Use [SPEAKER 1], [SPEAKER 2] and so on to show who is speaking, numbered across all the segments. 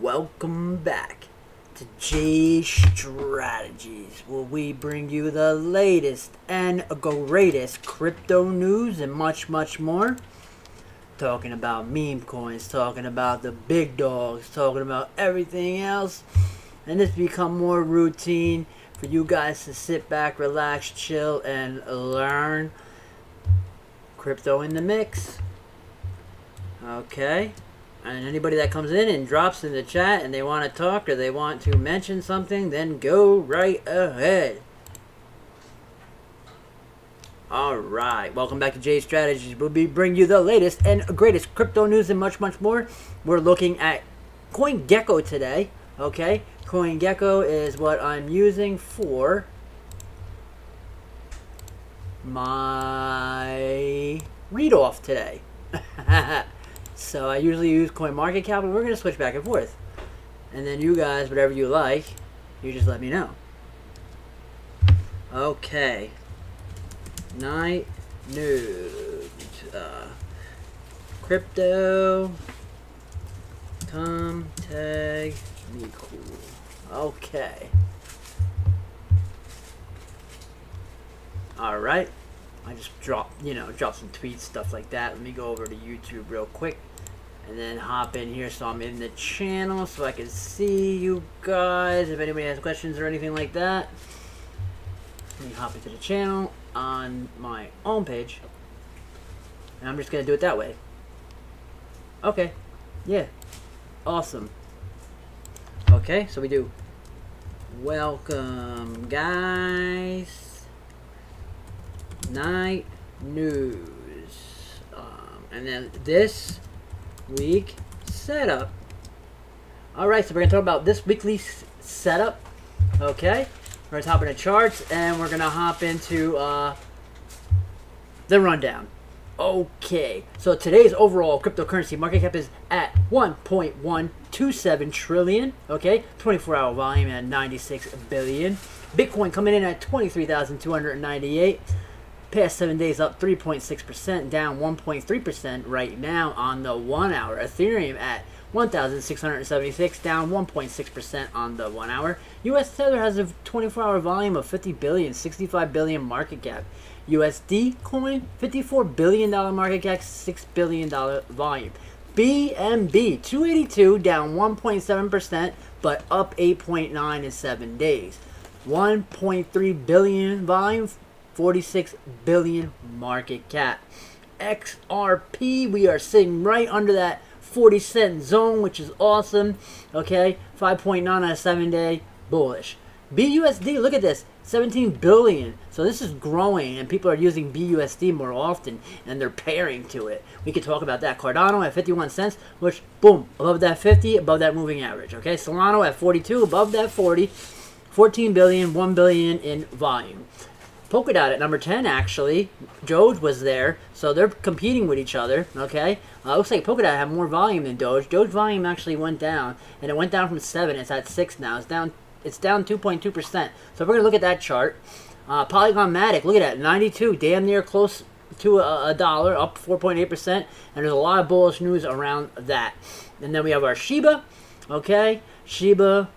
[SPEAKER 1] Welcome back to J Strategies, where we bring you the latest and greatest crypto news and much, much more. Talking about meme coins, talking about the big dogs, talking about everything else. And it's become more routine for you guys to sit back, relax, chill, and learn crypto in the mix. Okay? And anybody that comes in and drops in the chat and they want to talk or they want to mention something, then go right ahead. Alright, welcome back to J Strategies, where we bring you the latest and greatest crypto news and much, much more. We're looking at CoinGecko today, okay? CoinGecko is what I'm using for my read-off today. So I usually use CoinMarketCap, but we're going to switch back and forth. And then you guys, whatever you like, you just let me know. Okay. Night news. Crypto. Come tag me cool. Okay. Alright. I just drop some tweets, stuff like that. Let me go over to YouTube real quick. And then hop in here so I'm in the channel so I can see you guys. If anybody has questions or anything like that, let me hop into the channel on my own page. And I'm just going to do it that way. Okay. Yeah. Awesome. Okay, so we do. Welcome, guys. Night news. And then this week setup. Alright, so we're going to talk about this weekly setup. Okay. We're going to hop into charts and we're going to hop into the rundown. Okay. So today's overall cryptocurrency market cap is at 1.127 trillion. Okay. 24-hour volume at 96 billion. Bitcoin coming in at 23,298. Past 7 days up 3.6%, down 1.3% right now on the 1 hour. Ethereum at 1,676, down 1.6% on the 1 hour. US Tether has a 24-hour volume of 50 billion, 65 billion market cap. USD coin, $54 billion market cap, $6 billion volume. BNB 282, down 1.7%, but up 8.9 in 7 days. 1.3 billion volume. 46 billion market cap. XRP, we are sitting right under that 40-cent zone, which is awesome. Okay, 5.9 on a 7-day, bullish. BUSD, look at this, 17 billion. So this is growing, and people are using BUSD more often, and they're pairing to it. We could talk about that. Cardano at 51 cents, which, boom, above that 50, above that moving average. Okay, Solana at 42, above that 40, 14 billion, 1 billion in volume. Polkadot at number 10, actually. Doge was there, so they're competing with each other, okay? Looks like Polkadot had more volume than Doge. Doge volume actually went down, and it went down from 7. It's at 6 now. It's down 2.2%. So we're going to look at that chart. Polygon Matic, look at that, 92, damn near close to a dollar, up 4.8%, and there's a lot of bullish news around that. And then we have our Shiba, okay? Shiba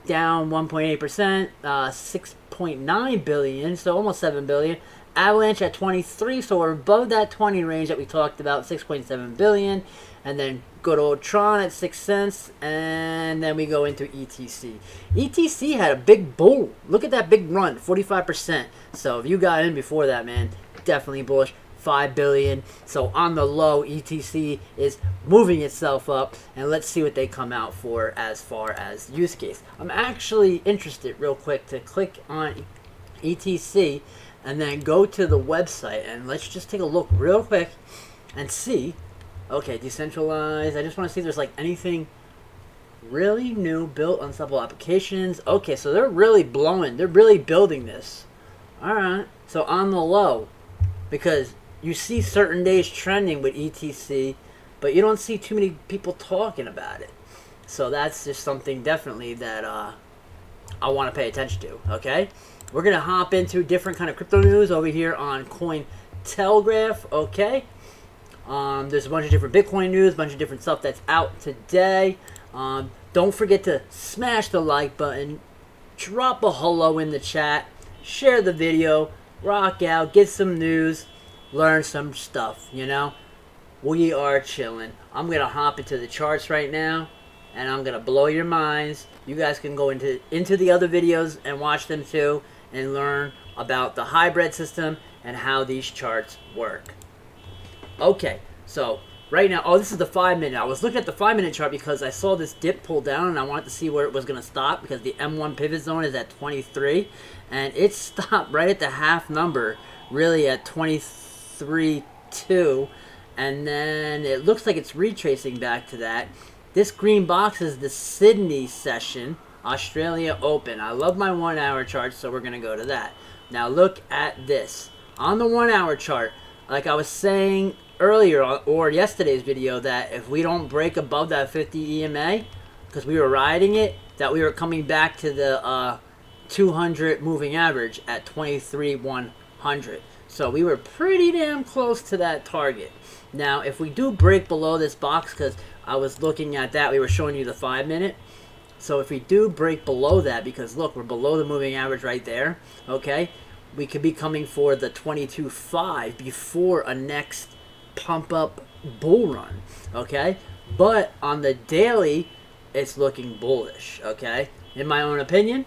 [SPEAKER 1] down 1.8%, 6.9 billion, so almost 7 billion. Avalanche at 23, so we're above that 20 range that we talked about, 6.7 billion. And then good old Tron at 6 cents, and then we go into ETC. ETC had a big bull. Look at that big run, 45%. So if you got in before that, man, definitely bullish. 5 billion. So on the low, ETC is moving itself up, and let's see what they come out for as far as use case. I'm actually interested real quick to click on ETC and then go to the website, and let's just take a look real quick and see. Okay, decentralized. I just want to see if there's like anything really new built on several applications. Okay, so they're really blowing. They're really building this. All right. So on the low, because you see certain days trending with ETC, but you don't see too many people talking about it. So that's just something definitely that I want to pay attention to, okay? We're going to hop into different kind of crypto news over here on Cointelegraph, okay? There's a bunch of different Bitcoin news, a bunch of different stuff that's out today. Don't forget to smash the like button, drop a hello in the chat, share the video, rock out, get some news, learn some stuff, you know? We are chilling. I'm going to hop into the charts right now, and I'm going to blow your minds. You guys can go into the other videos and watch them too, and learn about the hybrid system and how these charts work. Okay, so right now, this is the 5-minute. I was looking at the 5-minute chart because I saw this dip pull down, and I wanted to see where it was going to stop because the M1 pivot zone is at 23, and it stopped right at the half number, really at 23.2, and then it looks like it's retracing back to that. This green box is the Sydney session, Australia Open. I love my 1 hour chart, so we're going to go to that. Now look at this. On the 1 hour chart, like I was saying earlier or yesterday's video, that if we don't break above that 50 EMA, because we were riding it, that we were coming back to the 200 moving average at 23,100. So we were pretty damn close to that target. Now, if we do break below this box, because I was looking at that, we were showing you the 5-minute. So if we do break below that, because look, we're below the moving average right there, okay, we could be coming for the 22.5 before a next pump up bull run, okay? But on the daily, it's looking bullish, okay? In my own opinion,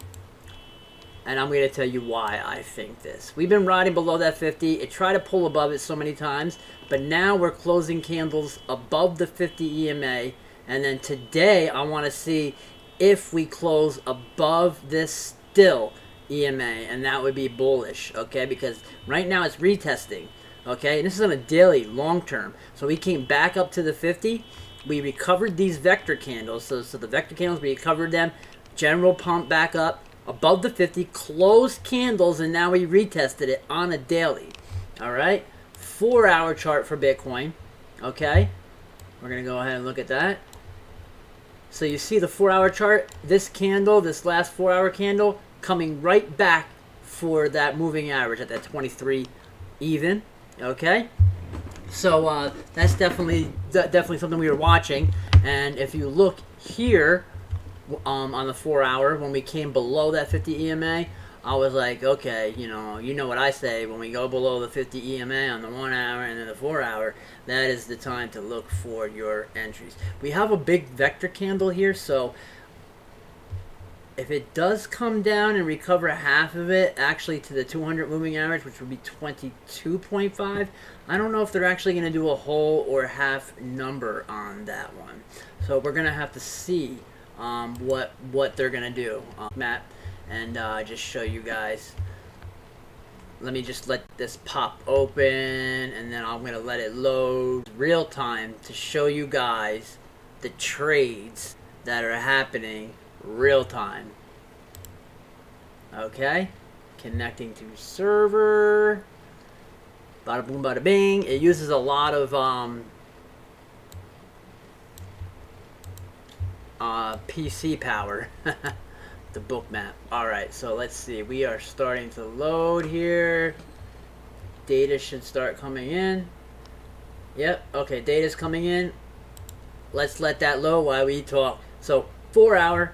[SPEAKER 1] and I'm going to tell you why I think this. We've been riding below that 50. It tried to pull above it so many times, but now we're closing candles above the 50 EMA, and then today I want to see if we close above this still EMA, and that would be bullish, okay? Because right now it's retesting, okay? And this is on a daily, long term. So we came back up to the 50. We recovered these vector candles. So the vector candles, we recovered them. General pump back up above the 50, closed candles, and now we retested it on a daily, all right? 4 hour chart for Bitcoin, okay? We're going to go ahead and look at that. So you see the 4 hour chart, this candle, this last 4 hour candle, coming right back for that moving average at that 23 even, okay? So that's definitely something we were watching. And if you look here on the 4 hour, when we came below that 50 EMA, I was like, okay, you know what I say, when we go below the 50 EMA on the 1 hour and then the 4 hour, that is the time to look for your entries. We have a big vector candle here, so if it does come down and recover half of it, actually to the 200 moving average, which would be 22.5, I don't know if they're actually going to do a whole or half number on that one. So we're going to have to see what they're going to do. Matt, and just show you guys. Let me just let this pop open, and then I'm going to let it load real time to show you guys the trades that are happening real time. Okay, connecting to server. Bada boom, bada bing. It uses a lot of PC power. The book map. Alright, so let's see. We are starting to load here. Data should start coming in. Yep, okay, data's coming in. Let's let that load while we talk. So 4 hour,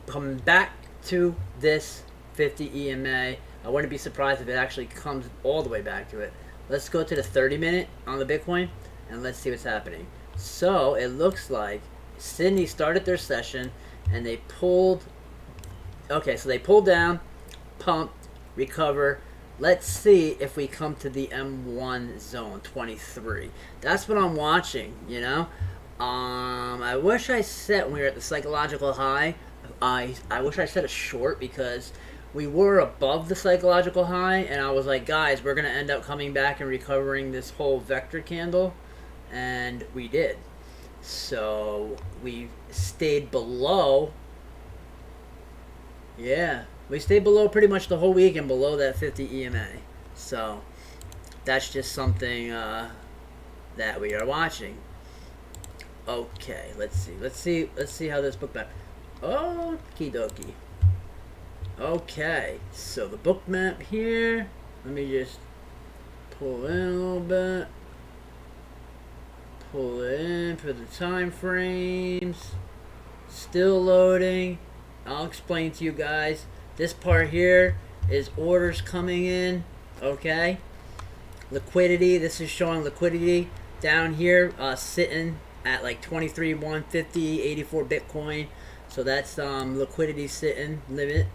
[SPEAKER 1] coming back to this 50 EMA. I wouldn't be surprised if it actually comes all the way back to it. Let's go to the 30-minute on the Bitcoin, and let's see what's happening. So it looks like Sydney started their session, and they pulled. Okay, so they pulled down, pumped, recover. Let's see if we come to the M1 zone, 23. That's what I'm watching, you know? I wish I set, when we were at the psychological high, I wish I set a short, because we were above the psychological high, and I was like, guys, we're going to end up coming back and recovering this whole vector candle, and we did. So we stayed below. Yeah, we stayed below pretty much the whole week and below that 50 EMA. So that's just something that we are watching. Okay, let's see how this book map. Okie dokie. Okay, so the book map here. Let me just pull in a little bit. Pull it in for the time frames. Still loading. I'll explain to you guys. This part here is orders coming in. Okay. Liquidity. This is showing liquidity down here, sitting at like 23,150, 84 Bitcoin. So that's liquidity sitting limit.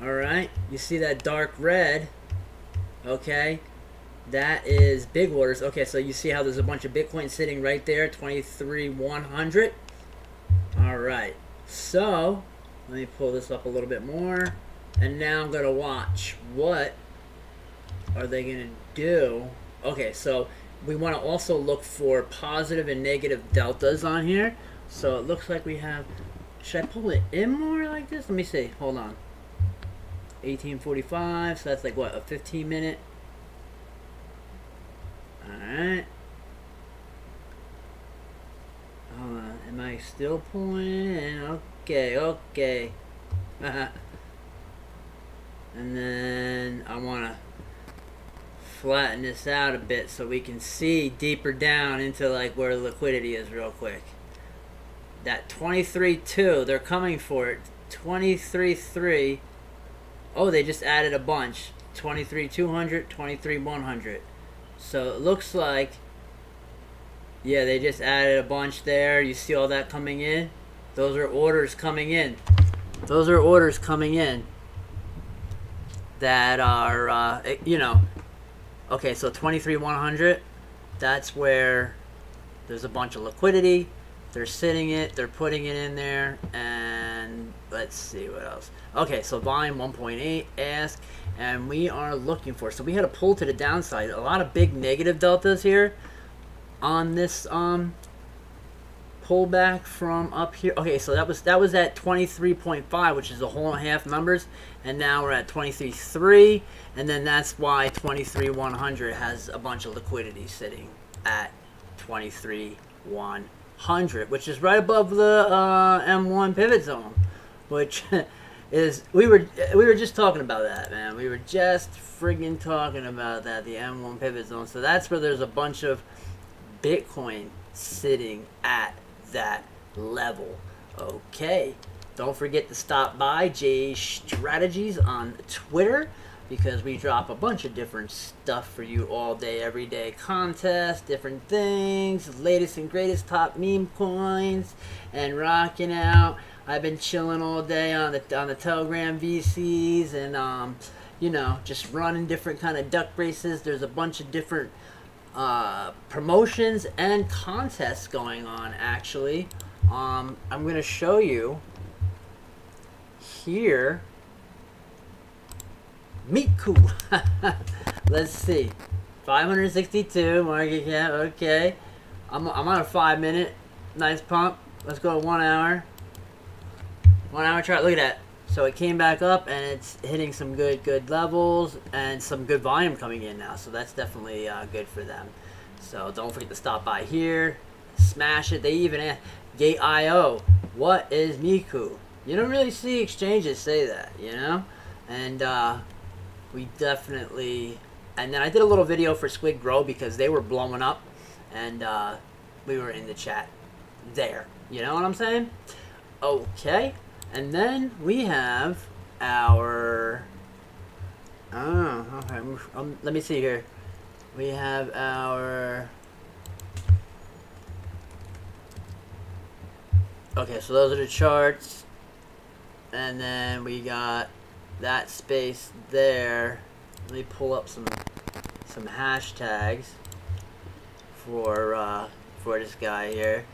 [SPEAKER 1] All right. You see that dark red? Okay. That is big orders. Okay, so you see how there's a bunch of Bitcoin sitting right there, 23,100. All right. So let me pull this up a little bit more, and now I'm gonna watch what are they gonna do. Okay, so we want to also look for positive and negative deltas on here. So it looks like we have. Should I pull it in more like this? Let me see. Hold on. 1845. So that's like what, a 15-minute. Alright. Hold on. Am I still pulling in? Okay, okay. And then I want to flatten this out a bit so we can see deeper down into like where liquidity is real quick. That 23.2, they're coming for it. 23.3. Oh, they just added a bunch. 23.200, 23.100. So it looks like, yeah, they just added a bunch there. You see all that coming in? Those are orders coming in. Those are orders coming in that are, you know, okay, so 23.100, that's where there's a bunch of liquidity. They're sitting it, they're putting it in there, and let's see what else. Okay, so volume 1.8, ask, and we are looking for, so we had a pull to the downside. A lot of big negative deltas here on this pullback from up here. Okay, so that was at 23.5, which is a whole and a half numbers, and now we're at 23.3, and then that's why 23.100 has a bunch of liquidity sitting at 23.100, which is right above the M1 pivot zone, which is we were just talking about that, man. We were just friggin' talking about that, the M1 pivot zone. So that's where there's a bunch of Bitcoin sitting at that level. Okay, don't forget to stop by J Strategies on Twitter, because we drop a bunch of different stuff for you all day, every day. Contests, different things, latest and greatest top meme coins, and rocking out. I've been chilling all day on the Telegram VCs, and you know, just running different kind of duck races. There's a bunch of different promotions and contests going on, actually. I'm gonna show you here. Miku. Let's see. 562 market cap. Okay. I'm on a 5-minute. Nice pump. Let's go to 1 hour. 1 hour chart. Look at that. So it came back up and it's hitting some good levels and some good volume coming in now. So that's definitely good for them. So don't forget to stop by here. Smash it. They even asked Gate.io. What is Miku? You don't really see exchanges say that, you know? And we definitely, and then I did a little video for Squid Grow because they were blowing up, and we were in the chat there. You know what I'm saying? Okay, and then we have our, okay, let me see here. We have our, okay, so those are the charts, and then we got that space there. Let me pull up some hashtags for this guy here.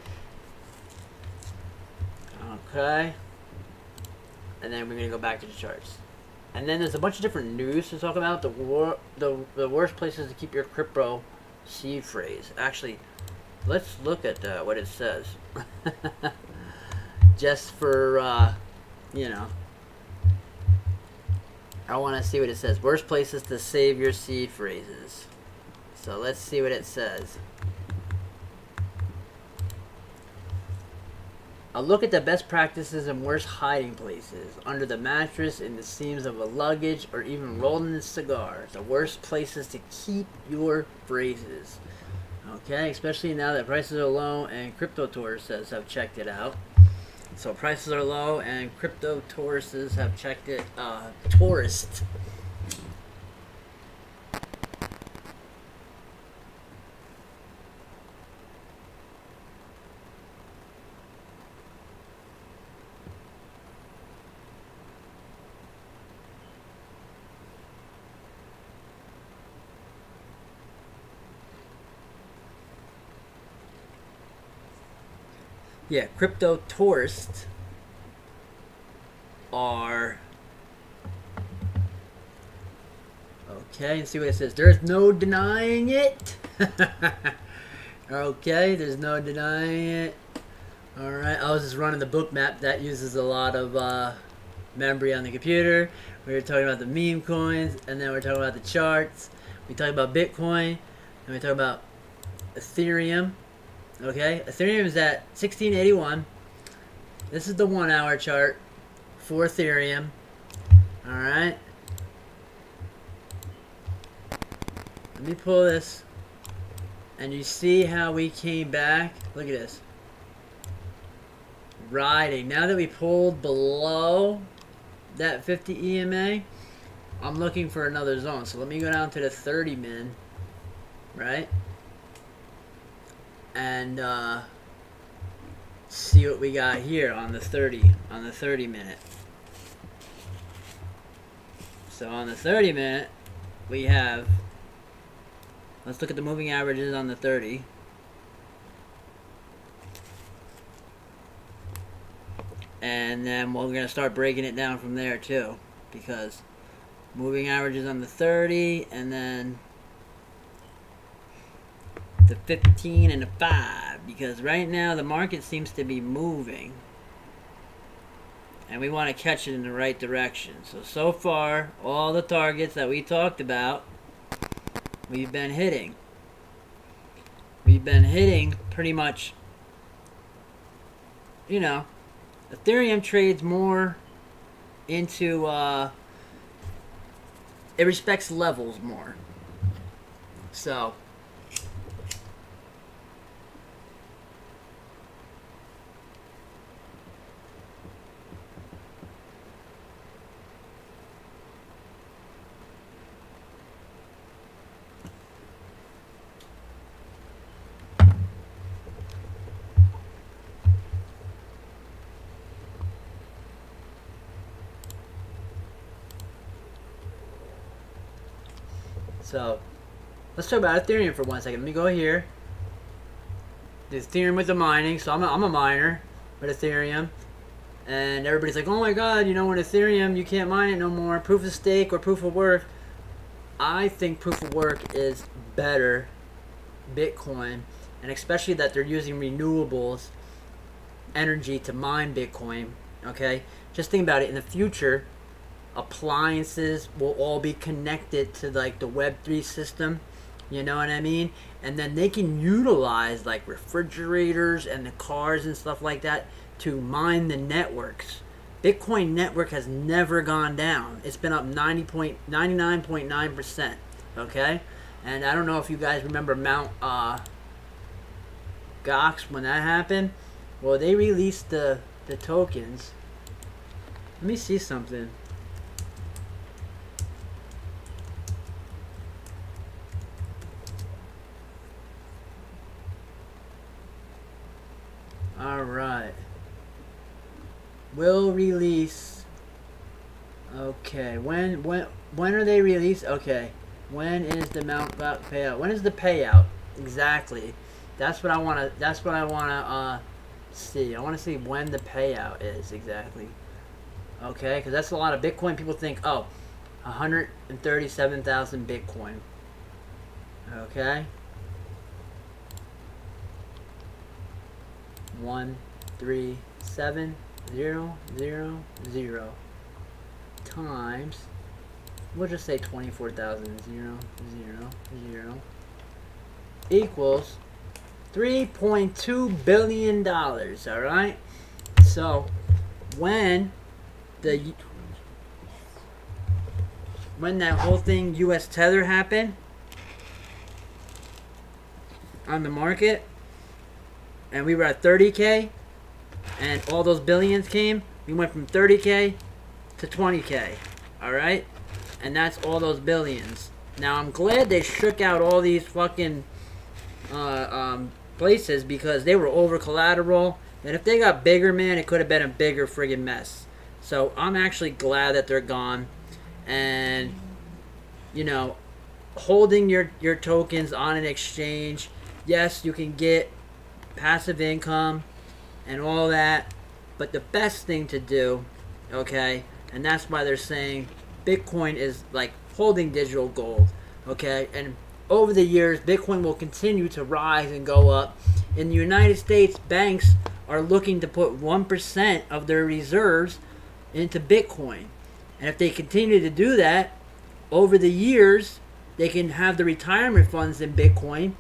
[SPEAKER 1] Okay, and then we're gonna go back to the charts, and then there's a bunch of different news to talk about. The worst places to keep your crypto seed phrase. Actually, let's look at what it says, just for you know. I want to see what it says. Worst places to save your seed phrases. So let's see what it says. A look at the best practices and worst hiding places. Under the mattress, in the seams of a luggage, or even rolled in a cigar. The worst places to keep your phrases. Okay, especially now that prices are low and Crypto Tour says have checked it out. So prices are low, and crypto tourists have checked it. Tourists. Yeah, crypto tourists are okay. And see what it says. There's no denying it. Okay, there's no denying it. All right, I was just running the book map. That uses a lot of memory on the computer. We were talking about the meme coins, and then we're talking about the charts. We talked about Bitcoin, and we talked about Ethereum. Okay, Ethereum is at 1681. This is the 1 hour chart for Ethereum. Alright. Let me pull this. And you see how we came back? Look at this. Riding. Now that we pulled below that 50 EMA, I'm looking for another zone. So let me go down to the 30 min. Right? And see what we got here on the 30 minute. So on the 30 minute, we have, let's look at the moving averages on the 30. And then we're going to start breaking it down from there too, because moving averages on the 30, and then the 15 and the 5, because right now the market seems to be moving and we want to catch it in the right direction. So far, all the targets that we talked about, we've been hitting. We've been hitting pretty much, you know, Ethereum trades more into, it respects levels more. So, let's talk about Ethereum for 1 second. Let me go here. The Ethereum with the mining. So I'm a miner with Ethereum. And everybody's like, oh my god, you know, in Ethereum, you can't mine it no more. Proof of stake or proof of work. I think proof of work is better Bitcoin. And especially that they're using renewables energy to mine Bitcoin. Okay? Just think about it. In the future, appliances will all be connected to like the Web3 system, you know what I mean? And then they can utilize like refrigerators and the cars and stuff like that to mine the networks. Bitcoin network has never gone down. It's been up 99.9%. Okay? And I don't know if you guys remember Mount Gox when that happened. Well, they released the tokens. Let me see something. Alright. Will release. Okay. When are they released? Okay. When is the Mount Gox payout? When is the payout? Exactly. That's what I wanna see. I wanna see when the payout is exactly. Okay, because that's a lot of Bitcoin. People think, oh, 137,000 Bitcoin. Okay. 137,000 times, we'll just say 24,000 equals $3.2 billion. All right. So when that whole thing U.S. Tether happened on the market, and we were at 30K, and all those billions came, we went from 30K to 20K. Alright? And that's all those billions. Now, I'm glad they shook out all these fucking places because they were over collateral. And if they got bigger, man, it could have been a bigger friggin' mess. So, I'm actually glad that they're gone. And, you know, holding your tokens on an exchange, yes, you can get passive income and all that. But the best thing to do, okay, and that's why they're saying Bitcoin is like holding digital gold, okay? And over the years, Bitcoin will continue to rise and go up. In the United States, banks are looking to put 1% of their reserves into Bitcoin. And if they continue to do that, over the years, they can have the retirement funds in Bitcoin,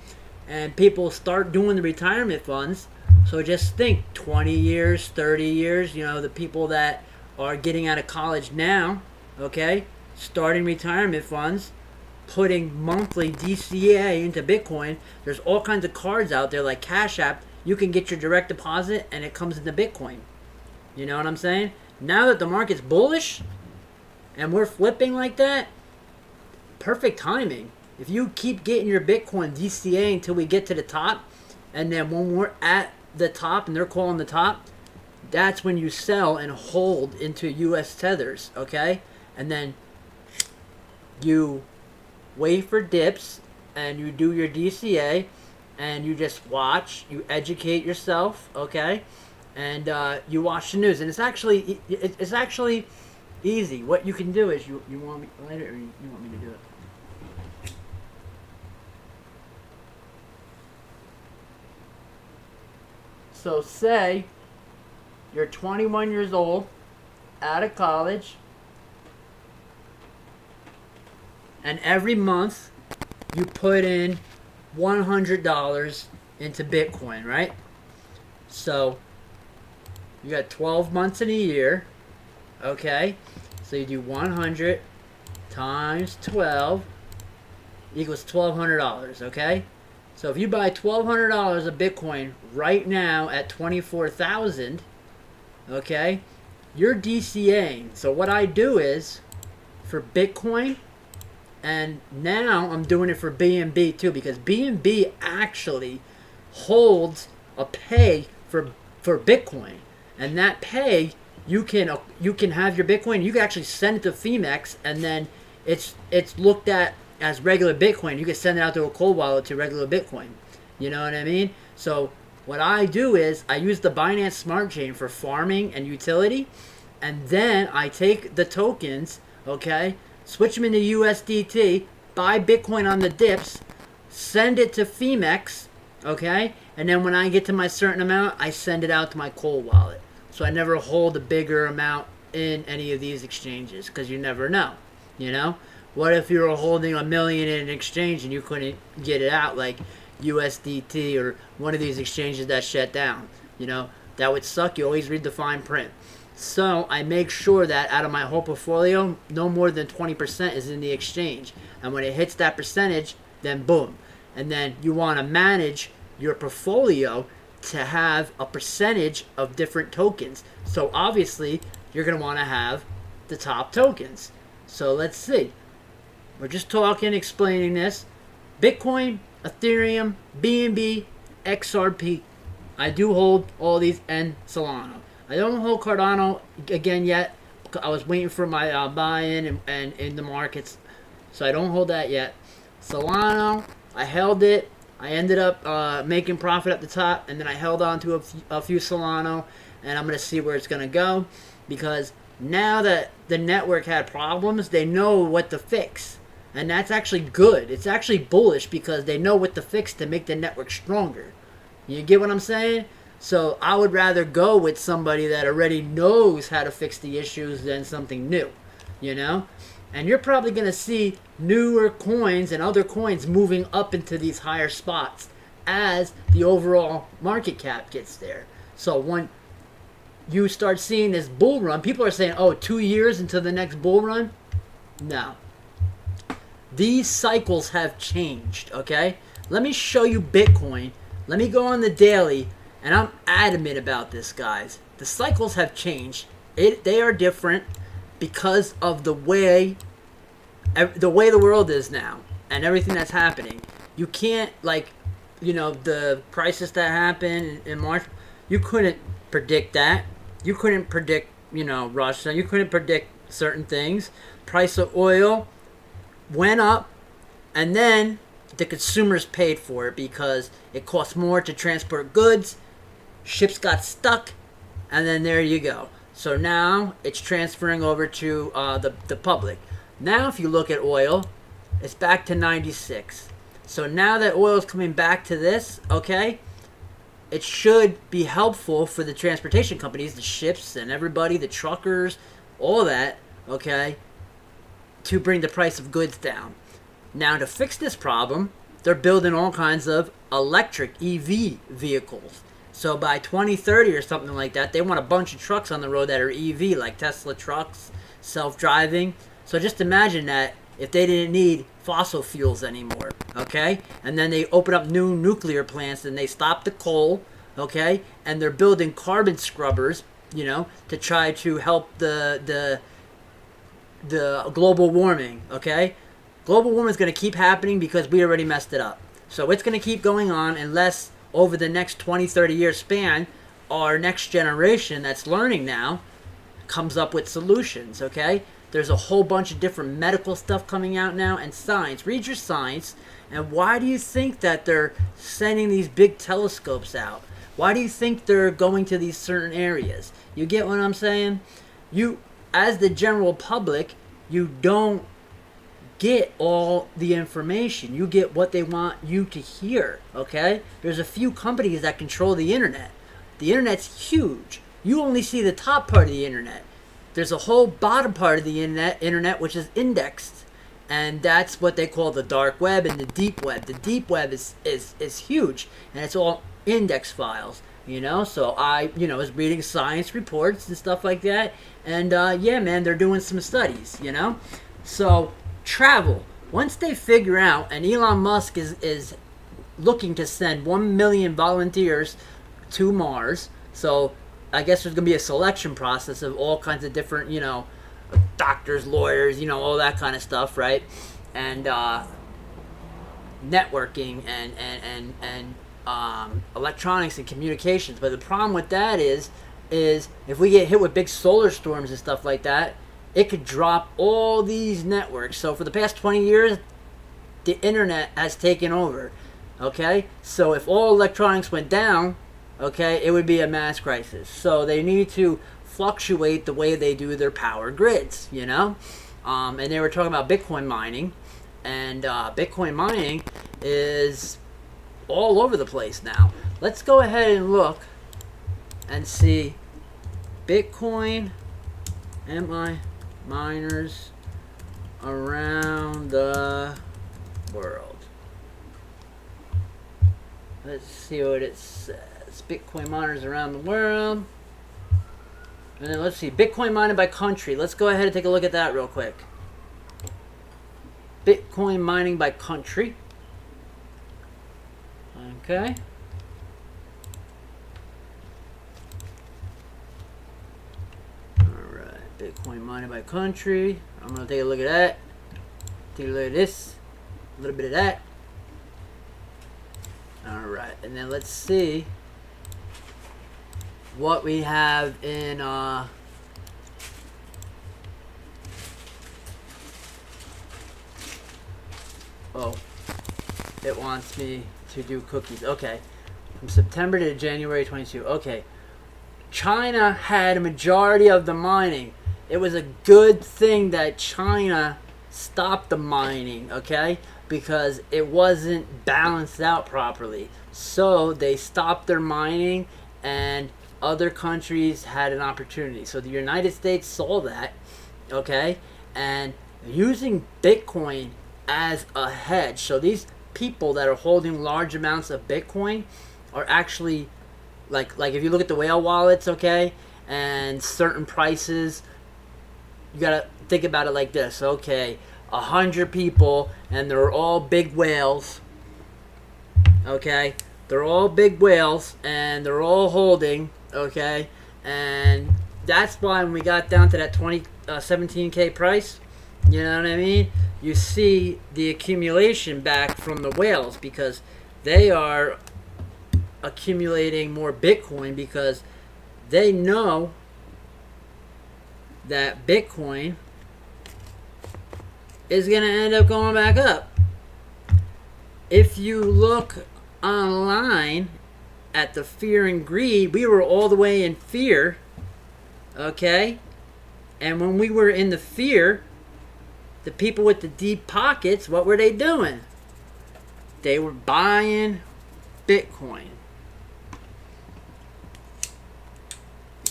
[SPEAKER 1] and people start doing the retirement funds. So just think 20 years, 30 years, you know, the people that are getting out of college now, okay, starting retirement funds, putting monthly DCA into Bitcoin. There's all kinds of cards out there like Cash App. You can get your direct deposit and it comes into Bitcoin. You know what I'm saying? Now that the market's bullish and we're flipping like that, perfect timing. If you keep getting your Bitcoin DCA until we get to the top, and then when we're at the top and they're calling the top, that's when you sell and hold into US tethers, okay? And then you wait for dips and you do your DCA and you just watch, you educate yourself, okay? And you watch the news. And it's actually easy. What you can do is you want me later, or you want me to do it? So say you're 21 years old, out of college, and every month you put in $100 into Bitcoin, right? So you got 12 months in a year, okay? So you do 100 times 12 equals $1,200, okay? So if you buy $1,200 of Bitcoin right now at 24,000, okay, you're DCAing. So what I do is for Bitcoin, and now I'm doing it for BNB too, because BNB actually holds a pay for Bitcoin, and that pay you can have your Bitcoin. You can actually send it to phemex, and then it's looked at as regular Bitcoin. You can send it out to a cold wallet to regular Bitcoin. You know what I mean? So what I do is I use the Binance Smart Chain for farming and utility, and then I take the tokens, okay, switch them into USDT, buy Bitcoin on the dips, send it to phemex, okay, and then when I get to my certain amount, I send it out to my cold wallet. So I never hold a bigger amount in any of these exchanges, because you never know, you know? What if you were holding $1 million in an exchange and you couldn't get it out, like USDT or one of these exchanges that shut down? You know, that would suck. You always read the fine print. So I make sure that out of my whole portfolio, no more than 20% is in the exchange. And when it hits that percentage, then boom. And then you want to manage your portfolio to have a percentage of different tokens. So obviously, you're going to want to have the top tokens. So let's see. We're just talking, explaining this. Bitcoin, Ethereum, BNB, XRP. I do hold all these, and Solana. I don't hold Cardano again yet. I was waiting for my buy-in and in the markets, so I don't hold that yet. Solana, I held it. I ended up making profit at the top, and then I held on to a few Solana, and I'm going to see where it's going to go, because now that the network had problems, they know what to fix. And that's actually good. It's actually bullish because they know what to fix to make the network stronger. You get what I'm saying? So I would rather go with somebody that already knows how to fix the issues than something new, you know? And you're probably going to see newer coins and other coins moving up into these higher spots as the overall market cap gets there. So when you start seeing this bull run, people are saying, oh, 2 years until the next bull run? No. These cycles have changed, okay? Let me show you Bitcoin. Let me go on the daily, And I'm adamant about this, guys. The cycles have changed. They are different because of the way the world is now and everything that's happening. You can't, like, you know, the crisis that happened in March, you couldn't predict that. You couldn't predict, you know, Russia. You couldn't predict certain things. Price of oil went up, and then the consumers paid for it because it cost more to transport goods. Ships got stuck, and then there you go. So now it's transferring over to the public. Now if you look at oil, it's back to 96. So now that oil is coming back to this, okay, it should be helpful for the transportation companies, the ships and everybody, the truckers, all that, okay, to bring the price of goods down. Now to fix this problem, they're building all kinds of electric EV vehicles. So by 2030 or something like that, they want a bunch of trucks on the road that are EV, like Tesla trucks, self-driving. So just imagine that if they didn't need fossil fuels anymore, okay? And then they open up new nuclear plants and they stop the coal, okay? And they're building carbon scrubbers, you know, to try to help the global warming, okay? Global warming is going to keep happening because we already messed it up. So it's going to keep going on unless over the next 20, 30 year span, our next generation that's learning now comes up with solutions, okay? There's a whole bunch of different medical stuff coming out now and science. Read your science. And why do you think that they're sending these big telescopes out? Why do you think they're going to these certain areas? You get what I'm saying? You, as the general public, you don't get all the information. You get what they want you to hear, okay? There's a few companies that control the internet. The internet's huge. You only see the top part of the internet. There's a whole bottom part of the internet which is indexed, and that's what they call the dark web and the deep web. The deep web is huge, and it's all index files, you know. So I, you know, was reading science reports and stuff like that, and yeah, man, they're doing some studies, you know. So travel, once they figure out, and Elon Musk is looking to send 1 million volunteers to Mars, so I guess there's going to be a selection process of all kinds of different, you know, doctors, lawyers, you know, all that kind of stuff, right? And networking and electronics and communications. But the problem with that is if we get hit with big solar storms and stuff like that, it could drop all these networks. So for the past 20 years, the internet has taken over, okay? So if all electronics went down, okay, it would be a mass crisis. So they need to fluctuate the way they do their power grids, you know? And they were talking about Bitcoin mining, and Bitcoin mining is all over the place now. Let's go ahead and look and see Bitcoin miners around the world. Let's see what it says. Bitcoin miners around the world. And then let's see, Bitcoin mining by country. Let's go ahead and take a look at that real quick. Bitcoin mining by country. Okay. Alright, Bitcoin mining by country. I'm going to take a look at that. Take a look at this. A little bit of that. Alright, and then let's see what we have in oh, it wants me to do cookies. Okay, from September to January 22. Okay, China had a majority of the mining. It was a good thing that China stopped the mining, okay, because it wasn't balanced out properly. So they stopped their mining, and other countries had an opportunity. So the United States saw that, okay, and using Bitcoin as a hedge. So these people that are holding large amounts of Bitcoin are actually, like if you look at the whale wallets, okay, and certain prices, you gotta think about it like this. Okay, 100 people, and they're all big whales, okay, They're all big whales, and they're all holding, okay? And that's why when we got down to that 17K price, you know what I mean? You see the accumulation back from the whales because they are accumulating more Bitcoin because they know that Bitcoin is going to end up going back up. If you look online at the fear and greed, we were all the way in fear, okay? And when we were in the fear, the people with the deep pockets, what were they doing? They were buying Bitcoin.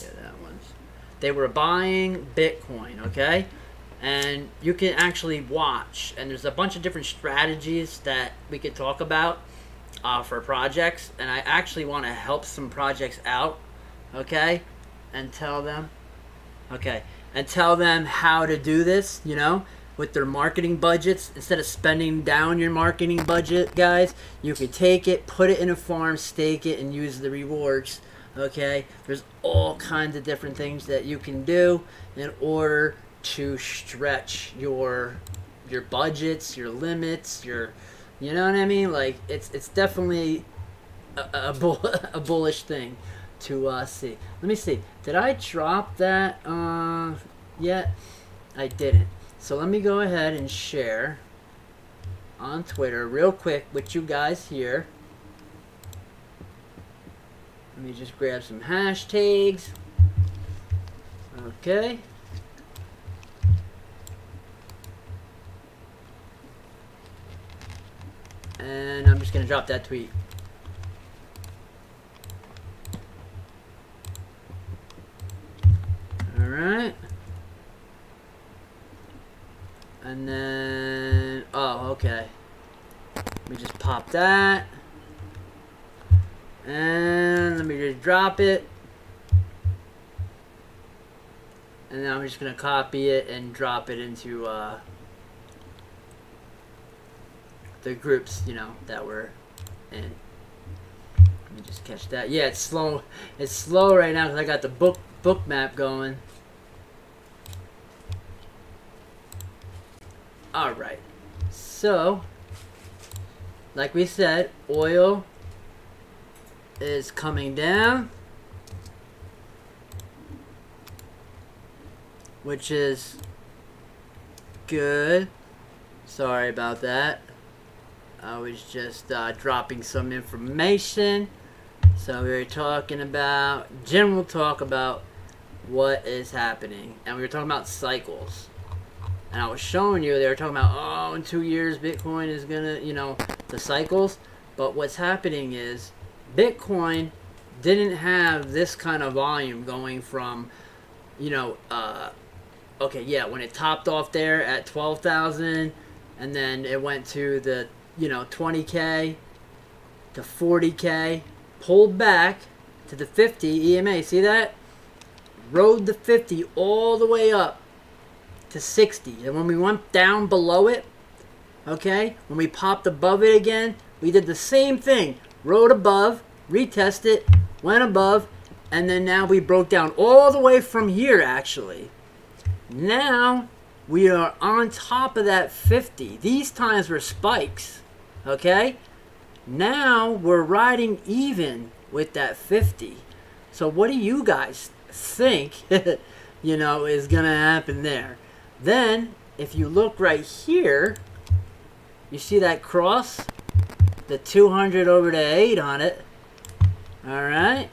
[SPEAKER 1] Yeah, that one's. They were buying Bitcoin, okay? And you can actually watch, and there's a bunch of different strategies that we could talk about for projects, and I actually want to help some projects out, okay, and tell them how to do this, you know, with their marketing budgets. Instead of spending down your marketing budget, guys, you could take it, put it in a farm, stake it, and use the rewards, okay? There's all kinds of different things that you can do in order to stretch your budgets, your limits, you know what I mean? Like, it's definitely a bullish thing to see. Let me see. Did I drop that yet? I didn't. So let me go ahead and share on Twitter real quick with you guys here. Let me just grab some hashtags. Okay. And I'm just going to drop that tweet. Alright. And then, oh, okay. Let me just pop that. And let me just drop it. And then I'm just going to copy it and drop it into the groups, you know, that we're in. Let me just catch that. Yeah, it's slow. It's slow right now because I got the book map going. All right. So, like we said, oil is coming down, which is good. Sorry about that. I was just dropping some information. So we were talking about, general talk about what is happening. And we were talking about cycles. And I was showing you, they were talking about, oh, in 2 years, Bitcoin is going to, you know, the cycles. But what's happening is Bitcoin didn't have this kind of volume going from, you know, okay, yeah, when it topped off there at 12,000, and then it went to the, you know, 20K to 40K, pulled back to the 50 EMA. See that? Rode the 50 all the way up to 60. And when we went down below it, okay, when we popped above it again, we did the same thing. Rode above, retested, went above, and then now we broke down all the way from here, actually. Now we are on top of that 50. These times were spikes. Okay? Now we're riding even with that 50. So what do you guys think, you know, is going to happen there? Then, if you look right here, you see that cross? The 200 over to 8 on it. Alright?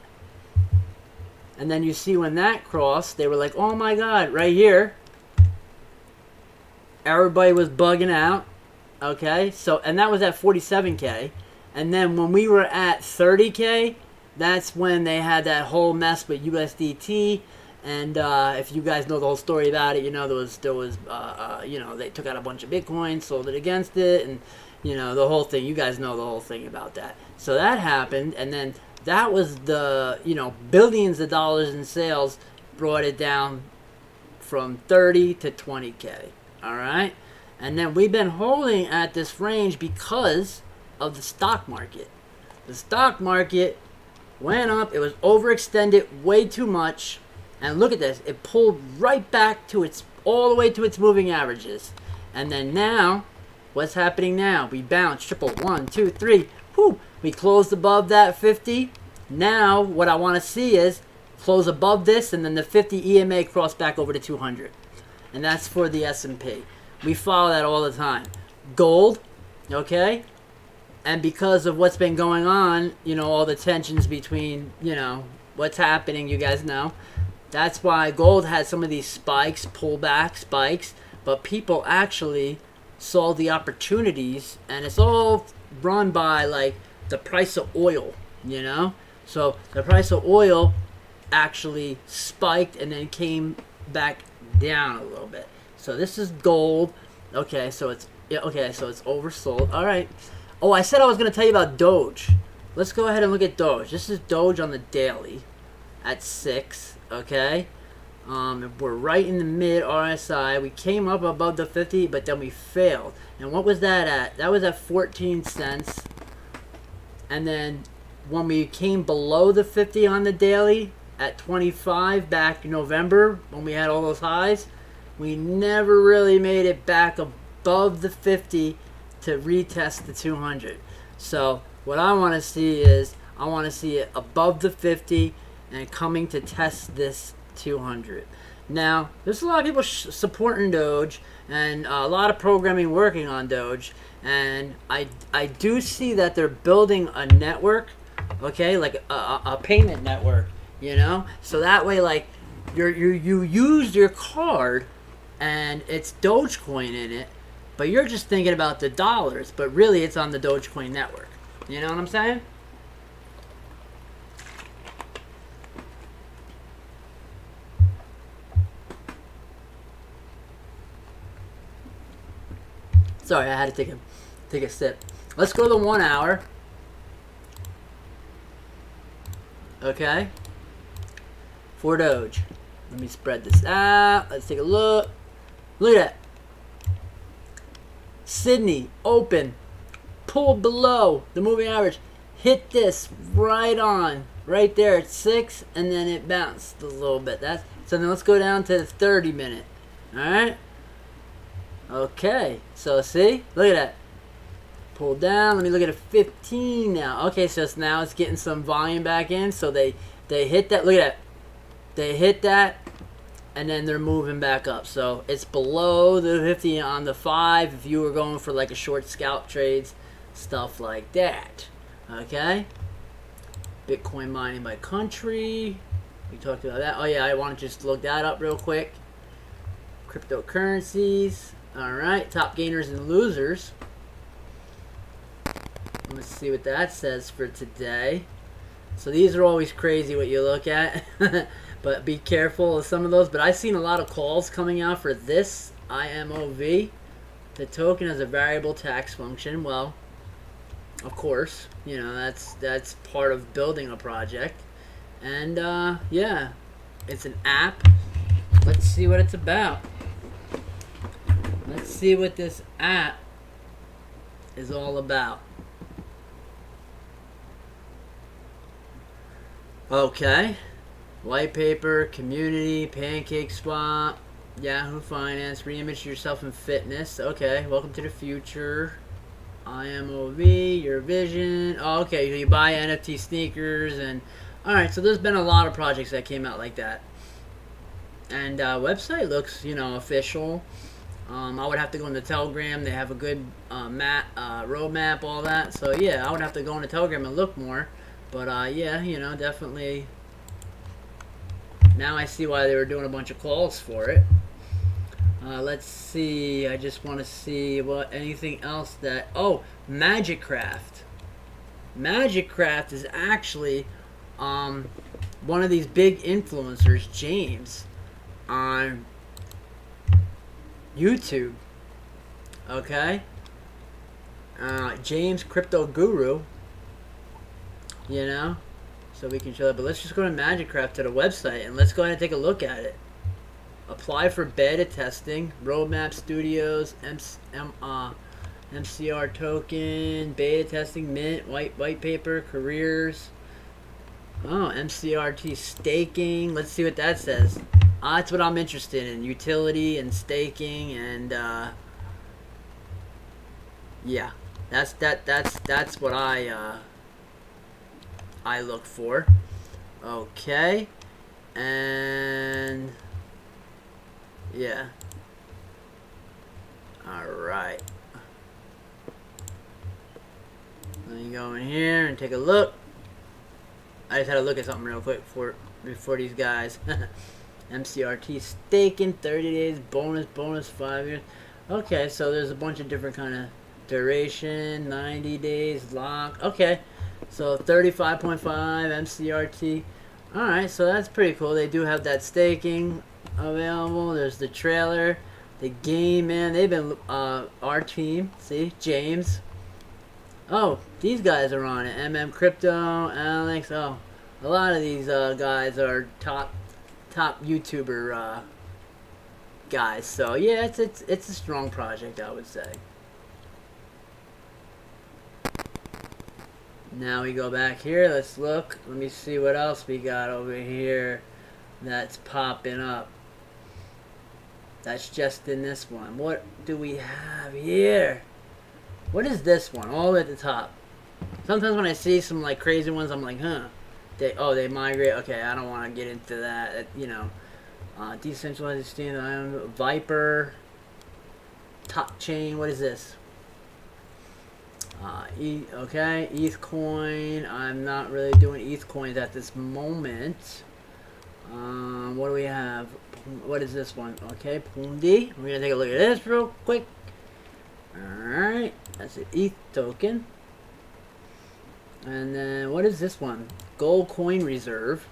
[SPEAKER 1] And then you see when that crossed, they were like, oh my god, right here. Everybody was bugging out. Okay, so, and that was at 47K. And then when we were at 30K, that's when they had that whole mess with USDT. And if you guys know the whole story about it, you know, there was you know, they took out a bunch of Bitcoin, sold it against it, and, you know, the whole thing. You guys know the whole thing about that. So that happened, and then that was the, you know, billions of dollars in sales brought it down from 30 to 20K. All right? And then we've been holding at this range because of the stock market. The stock market went up. It was overextended way too much. And look at this. It pulled right back to all the way to its moving averages. And then now, what's happening now? We bounced triple 1, 2, 3. Whoo! We closed above that 50. Now, what I want to see is close above this, and then the 50 EMA cross back over to 200. And that's for the S&P. We follow that all the time. Gold, okay? And because of what's been going on, you know, all the tensions between, you know, what's happening, you guys know. That's why gold had some of these spikes, pullback spikes, but people actually saw the opportunities, and it's all run by, like, the price of oil, you know? So the price of oil actually spiked and then came back down a little bit. So this is gold. Okay, so it's oversold. All right. Oh, I said I was going to tell you about Doge. Let's go ahead and look at Doge. This is Doge on the daily at 6, okay? We're right in the mid RSI. We came up above the 50, but then we failed. And what was that at? That was at 14 cents. And then when we came below the 50 on the daily at 25 back in November, when we had all those highs, we never really made it back above the 50 to retest the 200. So what I want to see is, I want to see it above the 50 and coming to test this 200. Now, there's a lot of people supporting Doge, and a lot of programming working on Doge, and I do see that they're building a network, okay, like a payment network, you know, so that way, like, you use your card and it's Dogecoin in it, but you're just thinking about the dollars, but really it's on the Dogecoin network. You know what I'm saying? Sorry, I had to take a sip. Let's go to the 1 hour. Okay. For Doge. Let me spread this out. Let's take a look. Look at that. Sydney, open. Pulled below the moving average. Hit this right on. Right there at 6. And then it bounced a little bit. So then let's go down to the 30 minute. Alright. Okay. So see? Look at that. Pull down. Let me look at a 15 now. Okay, so now it's getting some volume back in. So they hit that. Look at that. They hit that. And then they're moving back up. So it's below the 50 on the 5 if you were going for like a short scalp trades, stuff like that. Okay? Bitcoin mining by country. We talked about that. Oh yeah, I want to just look that up real quick. Cryptocurrencies. Alright, top gainers and losers. Let's see what that says for today. So these are always crazy what you look at. But be careful of some of those. But I've seen a lot of calls coming out for this IMOV. The token has a variable tax function. Well, of course, you know, that's part of building a project. And yeah, it's an app. Let's see what it's about. Let's see what this app is all about. Okay. White paper, community, pancake swap, Yahoo Finance, reimage yourself in fitness. Okay, welcome to the future. IMOV, your vision. Oh, okay, so you buy NFT sneakers and alright, so there's been a lot of projects that came out like that. And website looks, you know, official. I would have to go into Telegram. They have a good roadmap, all that. So yeah, I would have to go into Telegram and look more. But yeah, you know, definitely. Now I see why they were doing a bunch of calls for it. Let's see. I just want to see what anything else that. Oh, Magicraft. Magicraft is actually one of these big influencers, James, on YouTube. Okay. James Crypto Guru. You know. So we can show that, but let's just go to Magicraft to the website and let's go ahead and take a look at it. Apply for beta testing, Roadmap Studios, MCR token, beta testing, mint, white paper, careers. Oh, MCRT staking. Let's see what that says. That's what I'm interested in. Utility and staking and yeah. That's what I look for. Okay. And yeah. Alright. Let me go in here and take a look. I just had to look at something real quick before these guys. MCRT staking, 30 days, bonus, 5 years. Okay, so there's a bunch of different kind of duration, 90 days, lock. Okay, so 35.5 MCRT. Alright, so that's pretty cool. They do have that staking available. There's the trailer. The game, man, they've been our team. See, James. Oh, these guys are on it. Crypto, Alex. Oh, a lot of these guys are top YouTuber guys. So yeah, it's a strong project, I would say. Now we go back here. Let's look. Let me see what else we got over here that's popping up. That's just in this one. What do we have here? What is this one? All at the top. Sometimes when I see some like crazy ones, I'm like, huh. They migrate. Okay, I don't want to get into that. You know, decentralized standard Viper, top chain. What is this? Okay, ETH coin. I'm not really doing ETH coins at this moment. What do we have? What is this one? Okay, Pundi. We're gonna take a look at this real quick. Alright, that's an ETH token. And then what is this one? Gold coin reserve.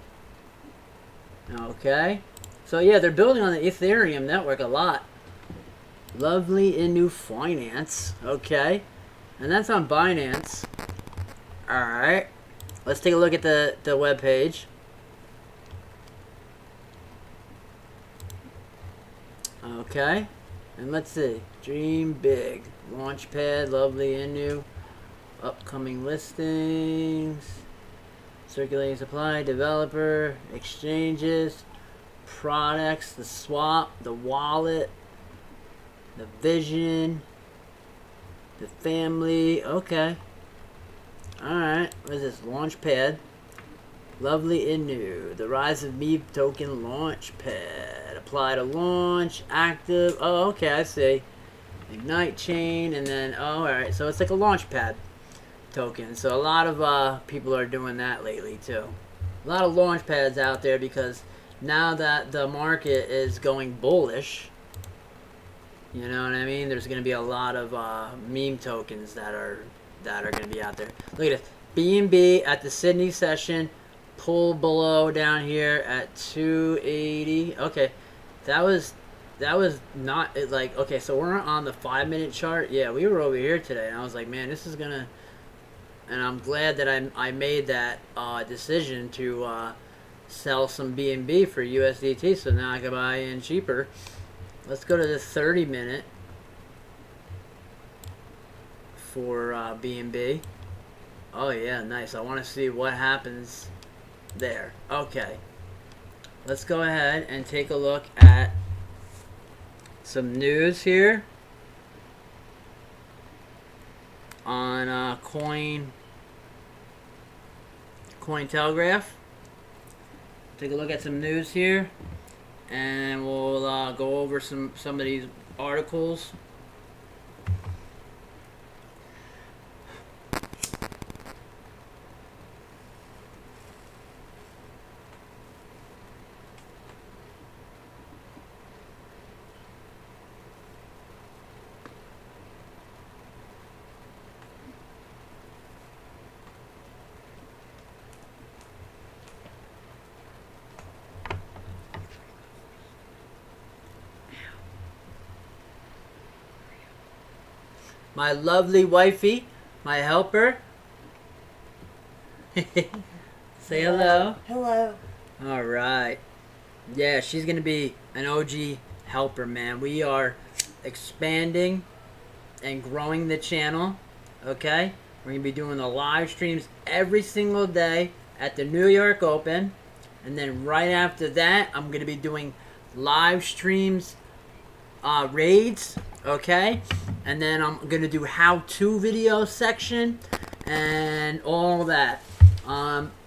[SPEAKER 1] Okay. So yeah, they're building on the Ethereum network a lot. Lovely in new finance. Okay. And that's on Binance. Alright. Let's take a look at the web page. Okay. And let's see. Dream big. Launchpad, lovely and new. Upcoming listings. Circulating supply, developer, exchanges, products, the swap, the wallet, the vision, the family. Okay. Alright. What is this? Launchpad. Lovely and new. The rise of meme token launchpad. Apply to launch. Active. Oh, okay. I see. Ignite chain. And then, oh, alright. So it's like a launchpad token. So a lot of people are doing that lately too. A lot of launch pads out there because now that the market is going bullish, you know what I mean, there's going to be a lot of meme tokens that are going to be out there. Look at this. BNB at the Sydney session, pull below down here at 280. Okay, that was not like, okay, so we're on the 5-minute chart. Yeah, we were over here today and I was like, man, this is gonna. And I'm glad that I made that decision to sell some BNB for USDT, so now I can buy in cheaper. Let's go to the 30-minute for BNB. Oh yeah, nice. I want to see what happens there. Okay. Let's go ahead and take a look at some news here on Cointelegraph. Take a look at some news here, and we'll go over some of these articles. My lovely wifey, my helper. Say hello.
[SPEAKER 2] Hello.
[SPEAKER 1] All right. Yeah, she's going to be an OG helper, man. We are expanding and growing the channel. Okay, we're gonna be doing the live streams every single day at the New York Open, and then right after that, I'm gonna be doing live streams, raids. Okay, and then I'm gonna do how-to video section and all that.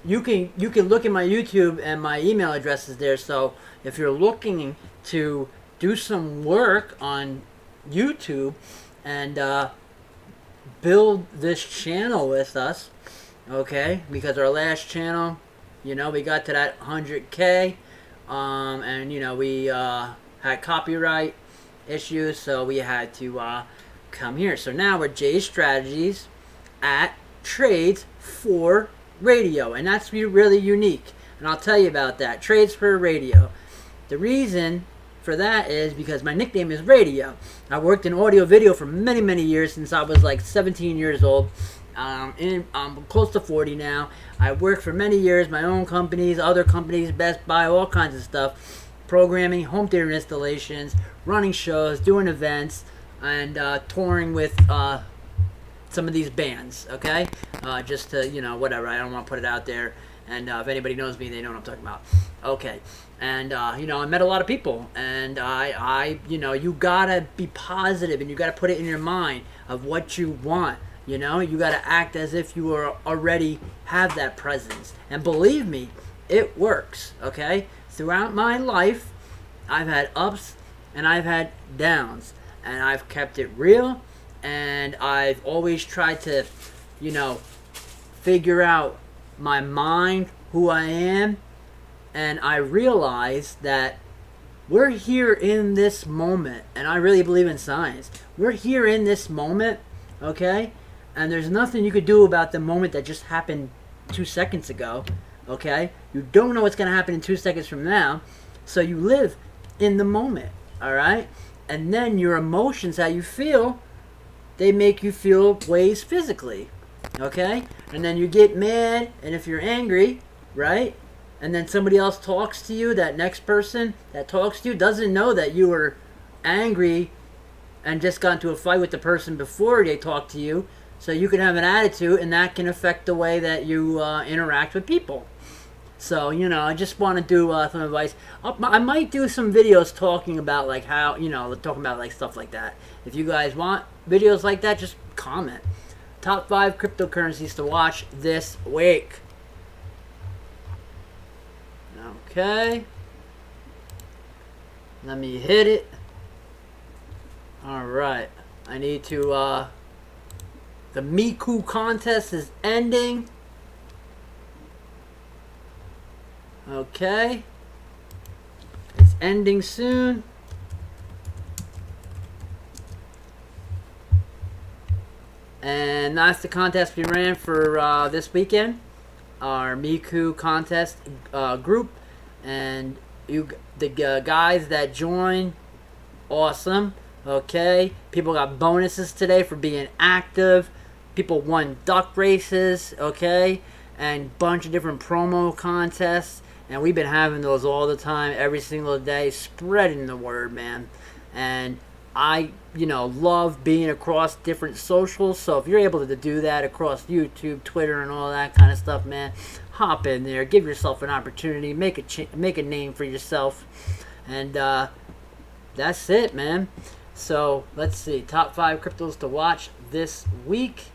[SPEAKER 1] You can look at my YouTube, and my email address is there. So if you're looking to do some work on YouTube and build this channel with us, okay? Because our last channel, you know, we got to that 100K, and you know, we had copyright issues, so we had to come here. So now we're Jay Strategies at Trades for Radio, and that's really unique, and I'll tell you about that. Trades for Radio. The reason for that is because my nickname is Radio. I worked in audio video for many years, since I was like 17 years old. I'm close to 40 now. I worked for many years, my own companies, other companies, Best Buy, all kinds of stuff. Programming, home theater installations, running shows, doing events, and touring with some of these bands, okay? Just to, you know, whatever. I don't want to put it out there. And if anybody knows me, they know what I'm talking about. Okay. And, you know, I met a lot of people. And I you know, you got to be positive, and you got to put it in your mind of what you want. You know, you got to act as if you already have that presence. And believe me, it works, okay? Throughout my life, I've had ups and I've had downs. And I've kept it real. And I've always tried to, you know, figure out my mind, who I am. And I realized that we're here in this moment. And I really believe in science. We're here in this moment, okay? And there's nothing you could do about the moment that just happened 2 seconds ago, okay? You don't know what's going to happen in 2 seconds from now. So you live in the moment, all right? And then your emotions, how you feel, they make you feel ways physically, okay? And then you get mad, and if you're angry, right? And then somebody else talks to you, that next person that talks to you doesn't know that you were angry and just got into a fight with the person before they talked to you. So you can have an attitude, and that can affect the way that you interact with people. So, you know, I just want to do some advice. I might do some videos talking about, like, how, you know, talking about, like, stuff like that. If you guys want videos like that, just comment. Top 5 cryptocurrencies to watch this week. Okay. Let me hit it. Alright. I need to, the Miku contest is ending. Okay. It's ending soon. And that's the contest we ran for this weekend. Our Miku contest group. And the guys that joined, awesome. Okay. People got bonuses today for being active. People won duck races. Okay. And bunch of different promo contests. And we've been having those all the time, every single day, spreading the word, man. And I, you know, love being across different socials. So if you're able to do that across YouTube, Twitter, and all that kind of stuff, man, hop in there, give yourself an opportunity, make a name for yourself, and that's it, man. So let's see, top 5 cryptos to watch this week.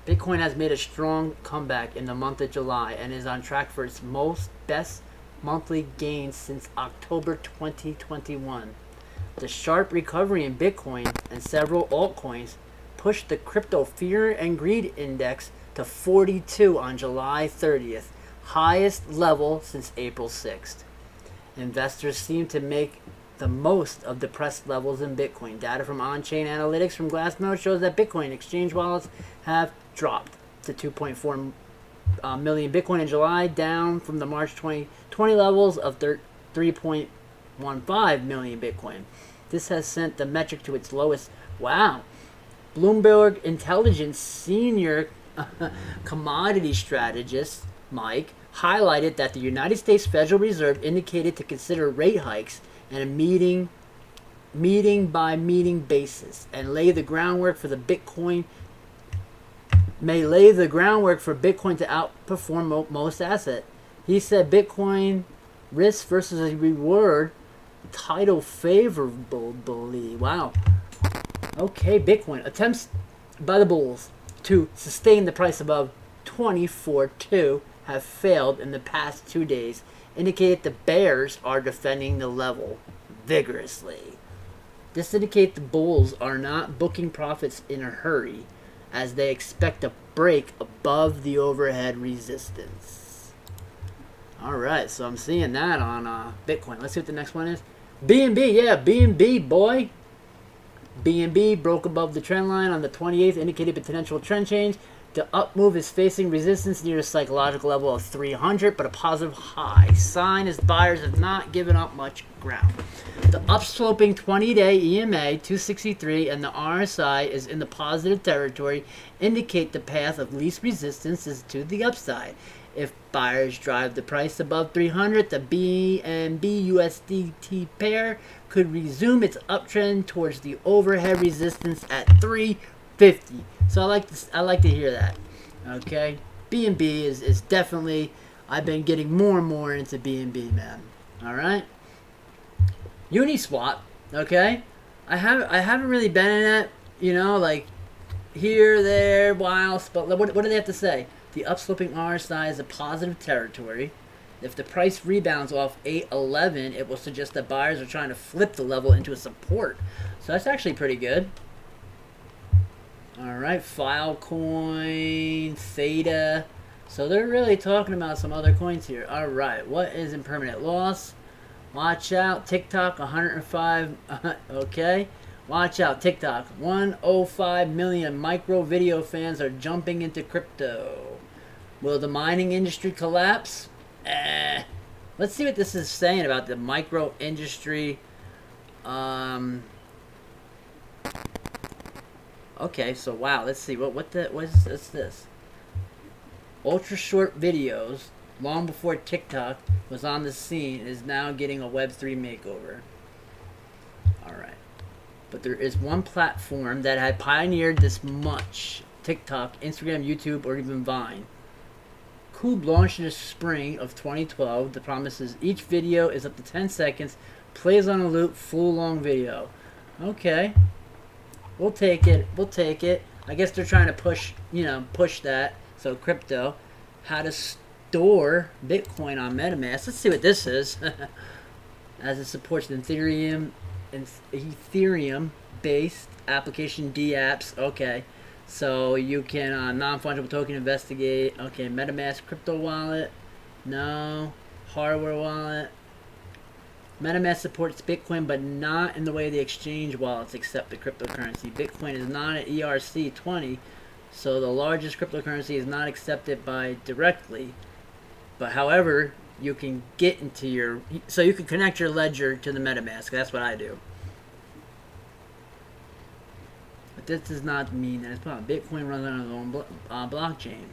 [SPEAKER 1] Bitcoin has made a strong comeback in the month of July and is on track for its best monthly gains since October 2021. The sharp recovery in Bitcoin and several altcoins pushed the crypto fear and greed index to 42 on July 30th, highest level since April 6th. Investors seem to make the most of depressed levels in Bitcoin. Data from on-chain analytics from Glassnode shows that Bitcoin exchange wallets have dropped to 2.4 million Bitcoin in July, down from the March 2020 levels of 3.15 million Bitcoin. This has sent the metric to its lowest. Wow. Bloomberg Intelligence senior commodity strategist Mike highlighted that the United States Federal Reserve indicated to consider rate hikes and a meeting by meeting basis, and lay the groundwork for Bitcoin to outperform most asset. He said Bitcoin risk versus reward title favorably. Wow. Okay, Bitcoin attempts by the bulls to sustain the price above 24.2 have failed in the past 2 days, indicated the bears are defending the level vigorously. This indicates the bulls are not booking profits in a hurry, as they expect a break above the overhead resistance. Alright, so I'm seeing that on Bitcoin. Let's see what the next one is. BNB, yeah, BNB, boy. BNB broke above the trend line on the 28th, indicated potential trend change. The up move is facing resistance near a psychological level of 300, but a positive high sign as buyers have not given up much ground. The upsloping 20-day EMA 263 and the RSI is in the positive territory, indicate the path of least resistance is to the upside. If buyers drive the price above 300, the BNB USDT pair could resume its uptrend towards the overhead resistance at 350. So I like to hear that. Okay, BNB is definitely. I've been getting more and more into BNB, man. All right. Uniswap. Okay, I haven't really been in it. You know, like here, there, whilst. But what do they have to say? The upsloping RSI is a positive territory. If the price rebounds off 811, it will suggest that buyers are trying to flip the level into a support. So that's actually pretty good. Alright, Filecoin, Theta. So they're really talking about some other coins here. Alright, what is impermanent loss? Watch out, TikTok, 105. Okay. Watch out, TikTok. 105 million micro video fans are jumping into crypto. Will the mining industry collapse? Let's see what this is saying about the micro industry. Okay, so wow, let's see what is this? Ultra short videos, long before TikTok was on the scene, is now getting a Web3 makeover. Alright. But there is one platform that had pioneered this much. TikTok, Instagram, YouTube, or even Vine. Cube launched in the spring of 2012. The promise is each video is up to 10 seconds, plays on a loop, full long video. Okay. We'll take it. We'll take it. I guess they're trying to push that. So crypto, how to store Bitcoin on MetaMask. Let's see what this is. As it supports Ethereum based application dApps. Okay. So you can non-fungible token investigate. Okay, MetaMask crypto wallet. No. Hardware wallet. MetaMask supports Bitcoin, but not in the way the exchange wallets accept the cryptocurrency. Bitcoin is not an ERC20, so the largest cryptocurrency is not accepted by directly. But however, you can get into your... So you can connect your ledger to the MetaMask. That's what I do. But this does not mean that it's probably Bitcoin runs on its own blockchain.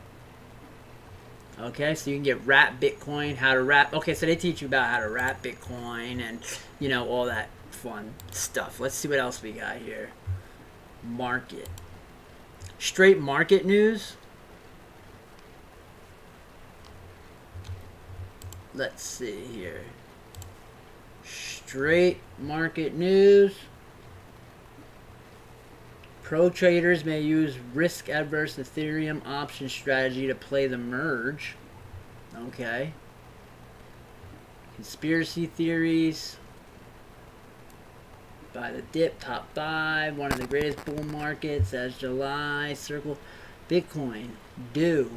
[SPEAKER 1] Okay, so you can get wrap Bitcoin, how to wrap. Okay, so they teach you about how to wrap Bitcoin and, all that fun stuff. Let's see what else we got here. Market. Straight market news. Let's see here. Straight market news. Pro traders may use risk-averse Ethereum option strategy to play the merge. Okay. Conspiracy theories. By the dip, top 5. One of the greatest bull markets as July. Circle. Bitcoin. Do.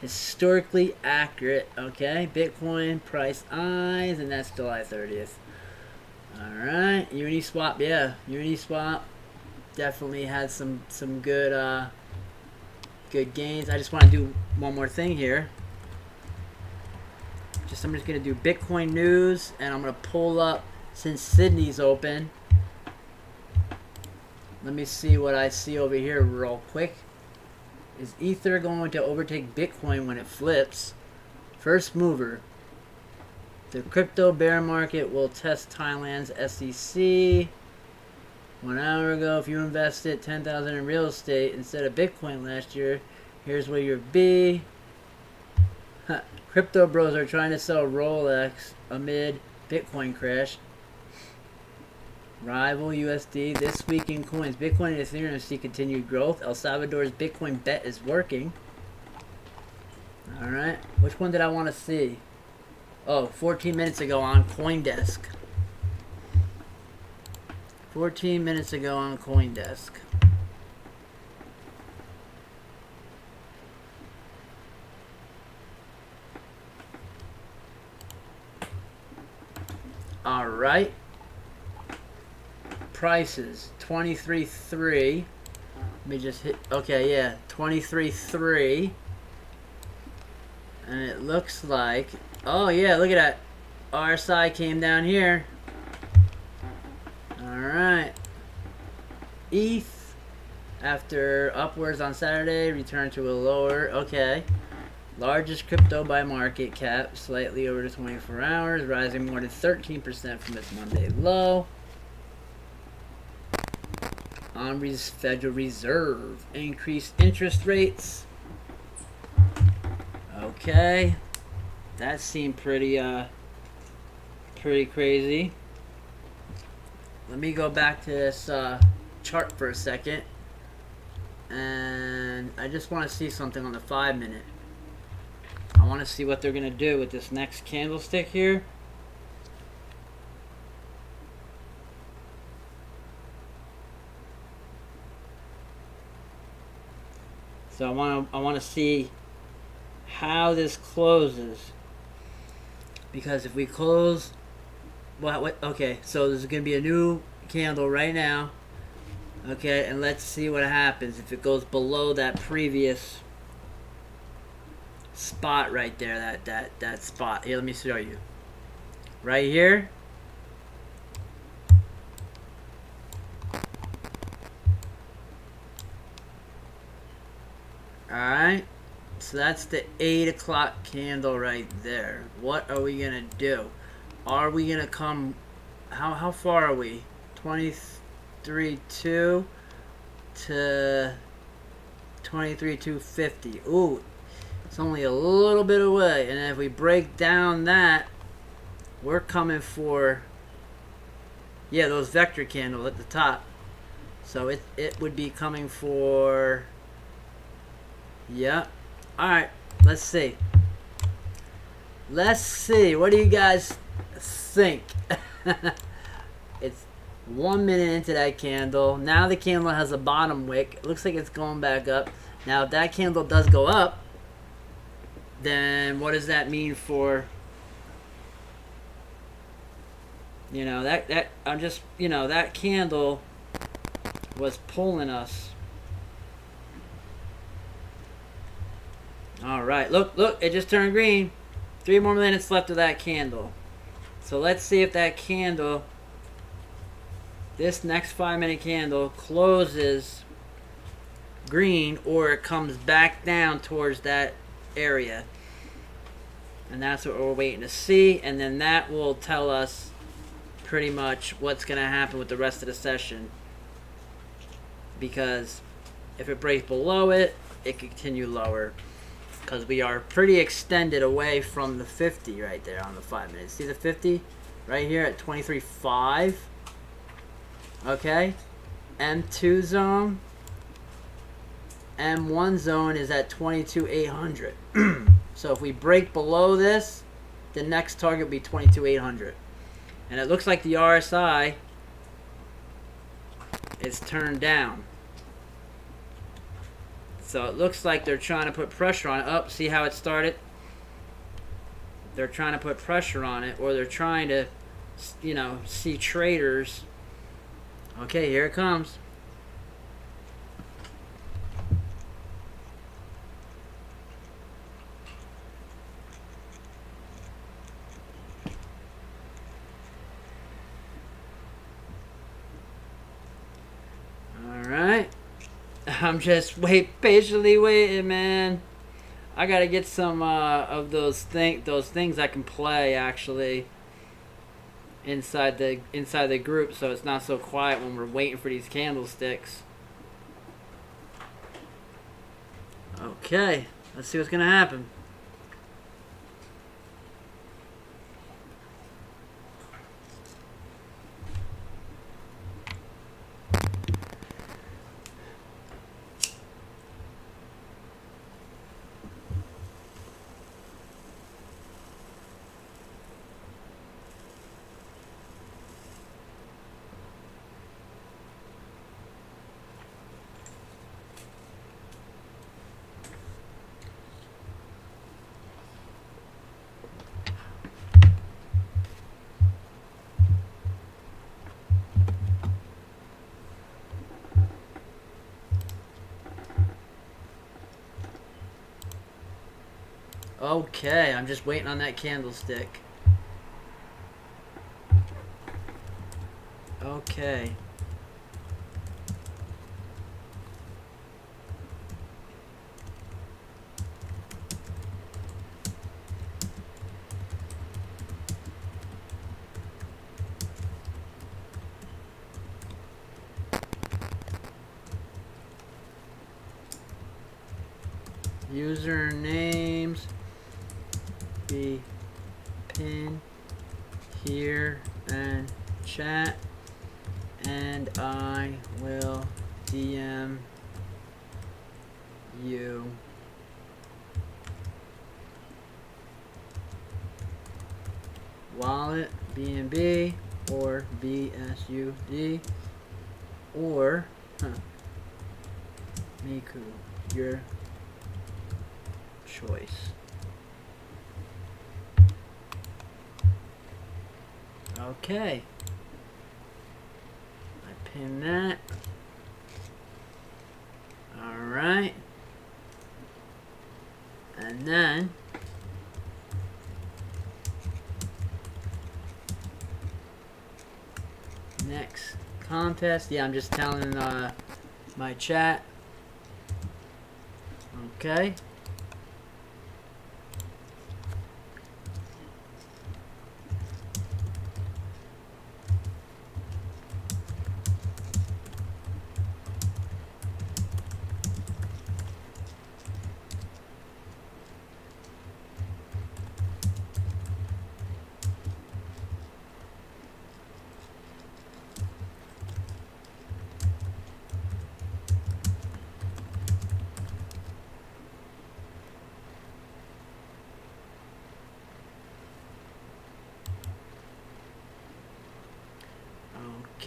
[SPEAKER 1] Historically accurate. Okay. Bitcoin price eyes. And that's July 30th. Alright. Uniswap. Yeah. Uniswap. Definitely had some good good gains. I just want to do one more thing here. I'm just gonna do Bitcoin news, and I'm gonna pull up since Sydney's open. Let me see what I see over here real quick. Is Ether going to overtake Bitcoin when it flips? First mover. The crypto bear market will test Thailand's SEC. 1 hour ago, if you invested $10,000 in real estate instead of Bitcoin last year, here's where you'll be. Crypto bros are trying to sell Rolex amid Bitcoin crash. Rival USD this week in coins. Bitcoin and Ethereum see continued growth. El Salvador's Bitcoin bet is working. Alright. Which one did I want to see? Oh, 14 minutes ago on CoinDesk. 14 minutes ago on CoinDesk. Alright. Prices 23.3. Let me just hit. Okay, yeah, 23.3. And it looks like. Oh, yeah, look at that. RSI came down here. Alright. ETH, after upwards on Saturday, returned to a lower. Okay. Largest crypto by market cap, slightly over the 24 hours, rising more than 13% from its Monday low. Omri's Federal Reserve increased interest rates. Okay. That seemed pretty crazy. Let me go back to this chart for a second. And I just want to see something on the 5-minute. I want to see what they're going to do with this next candlestick here. So I want to see how this closes. Because if we close, well, okay, so there's going to be a new candle right now. Okay, and let's see what happens if it goes below that previous spot right there, that spot. Here, let me show you. Right here. Alright. So that's the 8 o'clock candle right there. What are we gonna do? Are we gonna come, how far are we? 23.2 to 23.250. Ooh, it's only a little bit away. And if we break down that, we're coming for, yeah, those vector candles at the top. So it would be coming for, yeah. Alright, let's see. Let's see. What do you guys think? It's 1 minute into that candle. Now the candle has a bottom wick. It looks like it's going back up. Now if that candle does go up, then what does that mean for, you know, that I'm just, you know, that candle was pulling us. Alright, look, it just turned green. 3 more minutes left of that candle. So let's see if that candle, this next 5-minute candle, closes green or it comes back down towards that area. And that's what we're waiting to see. And then that will tell us pretty much what's going to happen with the rest of the session. Because if it breaks below it, it can continue lower. Because we are pretty extended away from the 50 right there on the 5 minutes. See the 50 right here at 23.5. Okay. M2 zone. M1 zone is at 22.800. So if we break below this, the next target will be 22.800. And it looks like the RSI is turned down. So it looks like they're trying to put pressure on it. Oh, see how it started? They're trying to put pressure on it, or they're trying to, you know, see traders. Okay, here it comes. All right. I'm just patiently waiting, man. I gotta get some of those things I can play actually inside the group, so it's not so quiet when we're waiting for these candlesticks. Okay, let's see what's gonna happen. Okay, I'm just waiting on that candlestick. Okay. Usernames be pinned here and chat, and I will DM you. Wallet, BNB, or BSUD, or Miku, your choice. Okay. I pin that. Alright. And then next contest. Yeah, I'm just telling my chat. Okay.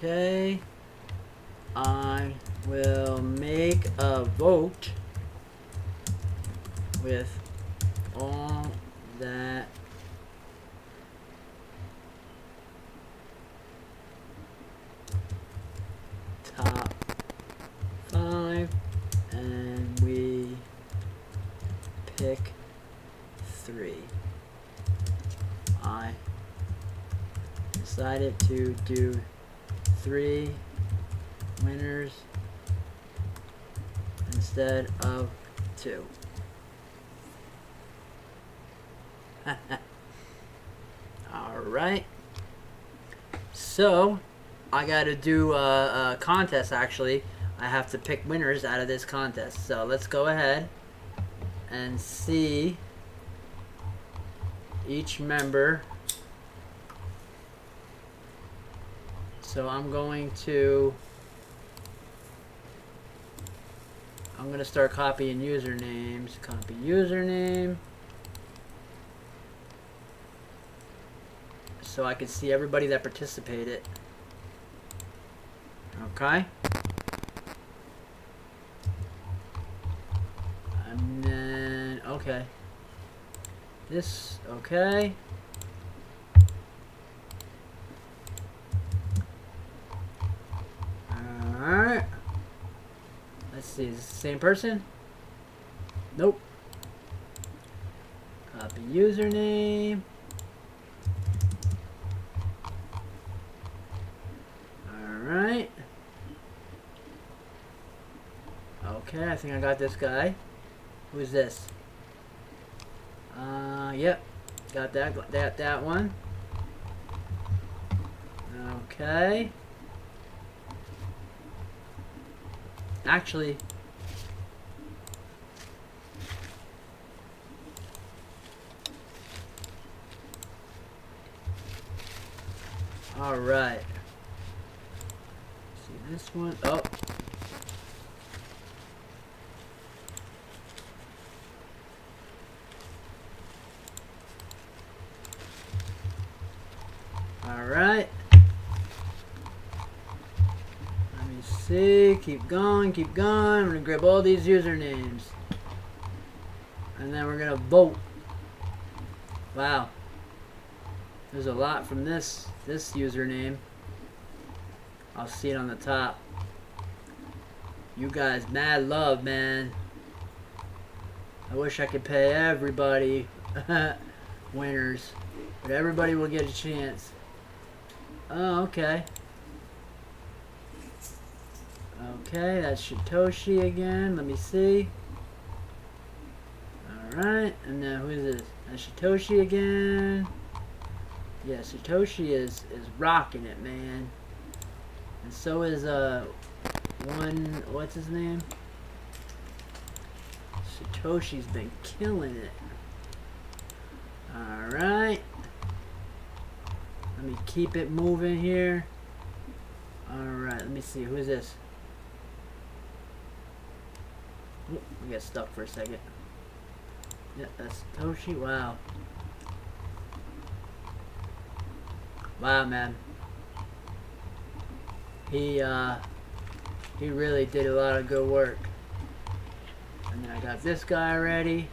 [SPEAKER 1] Okay, I will make a vote with all that top 5, and we pick 3. I decided to do 3 winners instead of 2. Alright. So, I gotta do a contest actually. I have to pick winners out of this contest. So, let's go ahead and see each member. So I'm going to start copying usernames. Copy username. So I can see everybody that participated. Okay. And then, okay. This, okay. Alright. Let's see, is this the same person? Nope. Copy username. Alright. Okay, I think I got this guy. Who's this? Yep. Got that one. Okay. Actually, all right. See this one? Oh. All right. Let me see. Keep going. Keep going. I'm gonna grab all these usernames, and then we're gonna vote. Wow. There's a lot from this username. I'll see it on the top. You guys, mad love, man. I wish I could pay everybody winners, but everybody will get a chance. Oh, okay. Okay, that's Satoshi again. Let me see. Alright, and now who is this? That's Satoshi again. Yeah, Satoshi is rocking it, man. And so is what's his name? Satoshi's been killing it. Alright. Let me keep it moving here. Alright, let me see. Who is this? Oop, we got stuck for a second. Yeah, that's Satoshi. Wow. Wow, man. He really did a lot of good work. And then I got this guy ready.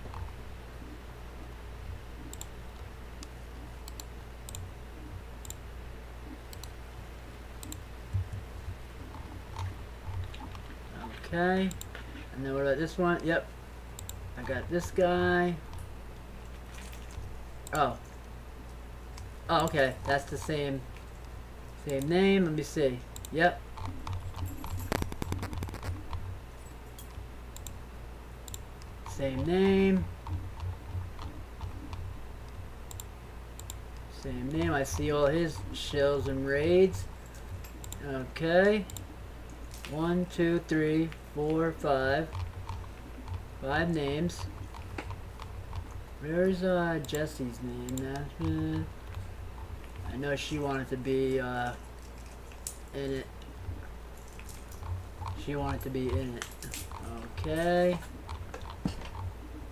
[SPEAKER 1] Okay. And then what about this one? Yep. I got this guy. Oh. Oh, okay. That's the same name. Let me see. Yep. Same name. Same name. I see all his shills and raids. Okay. 1, 2, 3, 4, 5. 5 names. Where's Jesse's name? I know she wanted to be in it. She wanted to be in it. Okay.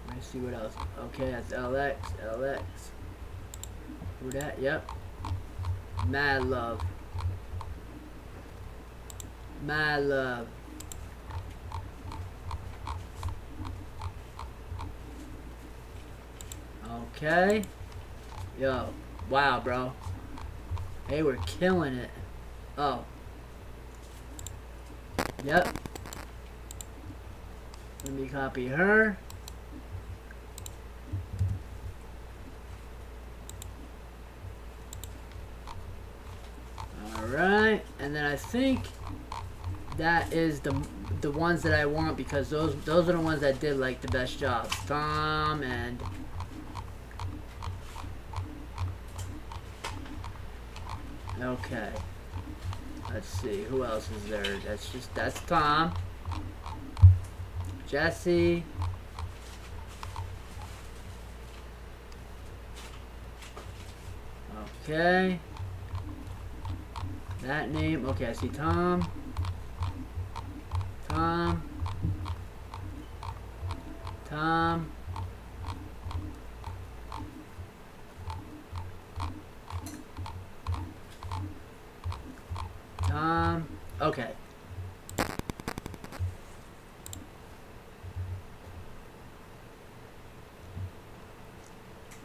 [SPEAKER 1] Let's see what else. Okay, that's LX. Who that? Yep. Mad love. Okay. Yo. Wow, bro. Hey, we're killing it. Oh. Yep. Let me copy her. Alright. And then I think that is the ones that I want, because those are the ones that did like the best job. Tom and okay. Let's see, who else is there? That's Tom. Jesse. Okay. That name, okay, I see Tom. Tom. Okay.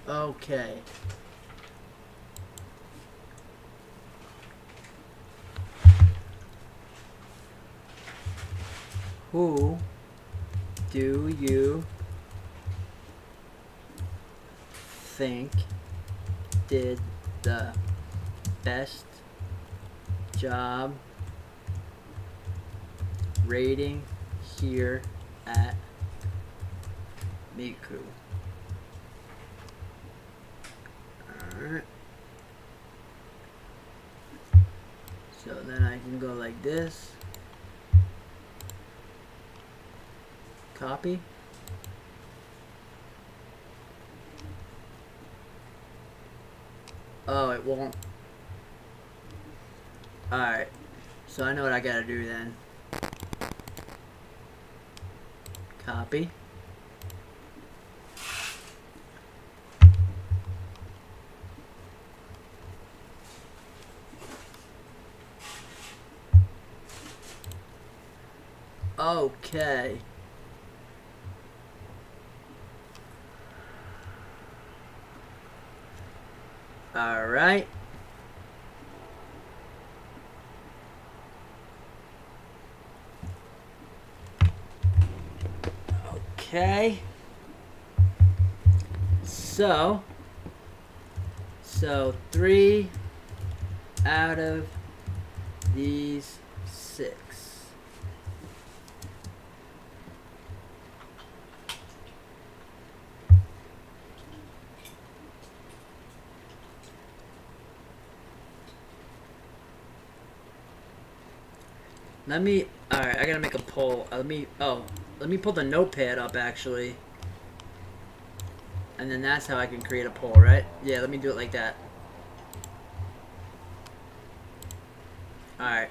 [SPEAKER 1] Okay. Who do you think did the best job rating here at Miku? Alright. So then I can go like this. Copy. Oh, it won't. Alright. So I know what I gotta do then. Copy. Okay. All right. Okay. So 3 out of these 6. Alright, I gotta make a poll. Let me pull the notepad up actually. And then that's how I can create a poll, right? Yeah, let me do it like that. Alright.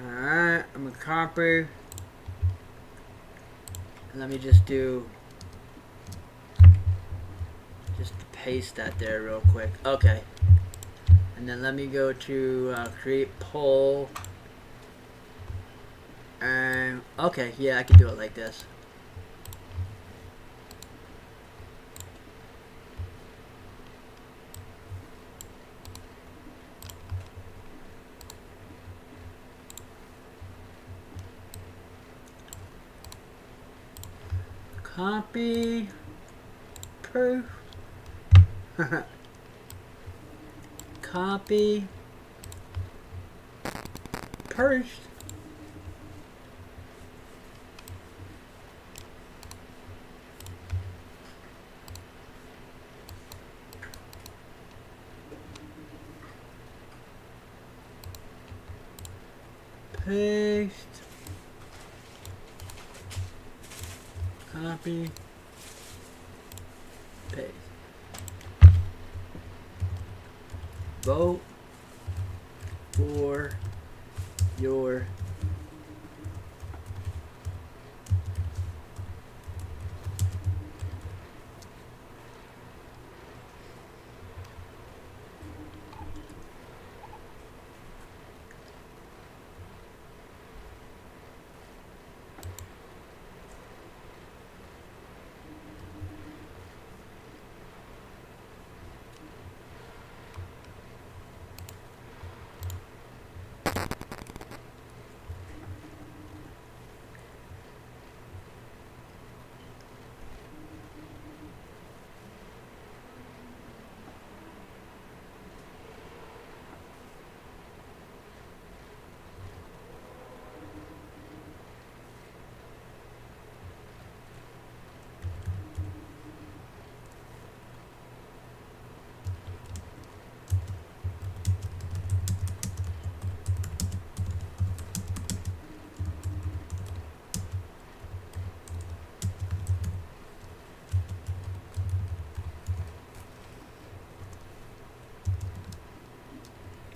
[SPEAKER 1] Alright, I'm gonna copy. And let me just paste that there real quick. Okay. And then let me go to create poll. And okay, yeah, I can do it like this. Copy. Proof. Copy. Paste. Paste. Copy. Paste. Vote for your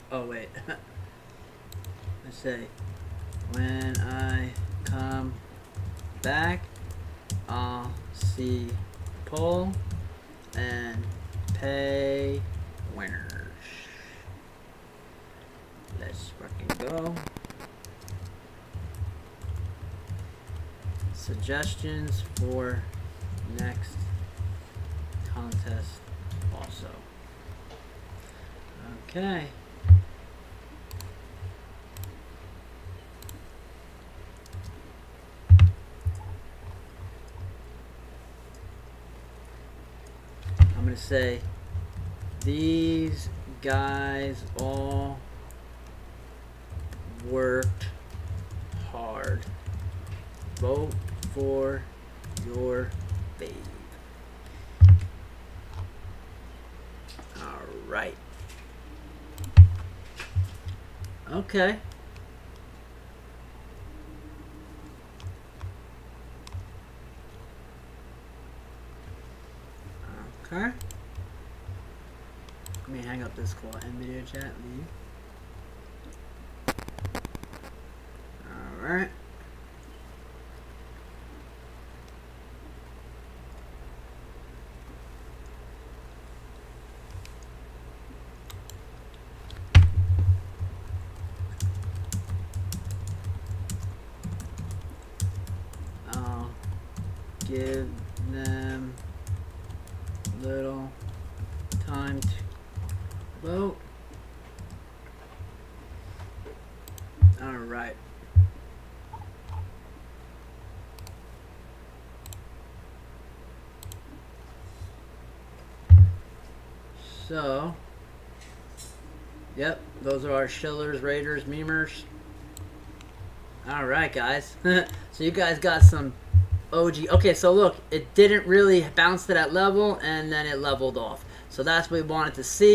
[SPEAKER 1] oh wait. Let's say when I come back I'll see poll and pay winners. Let's fucking go. Suggestions for next contest also. Okay. I'm gonna say these guys all worked hard. Vote for your babe. Okay. Okay. Let me hang up this call and video chat. Leave. Alright. I'll give them little time to vote. Alright. So, yep, those are our shillers, raiders, memers. Alright, guys. So you guys got some OG. Okay, so look, it didn't really bounce to that level, and then it leveled off. So that's what we wanted to see.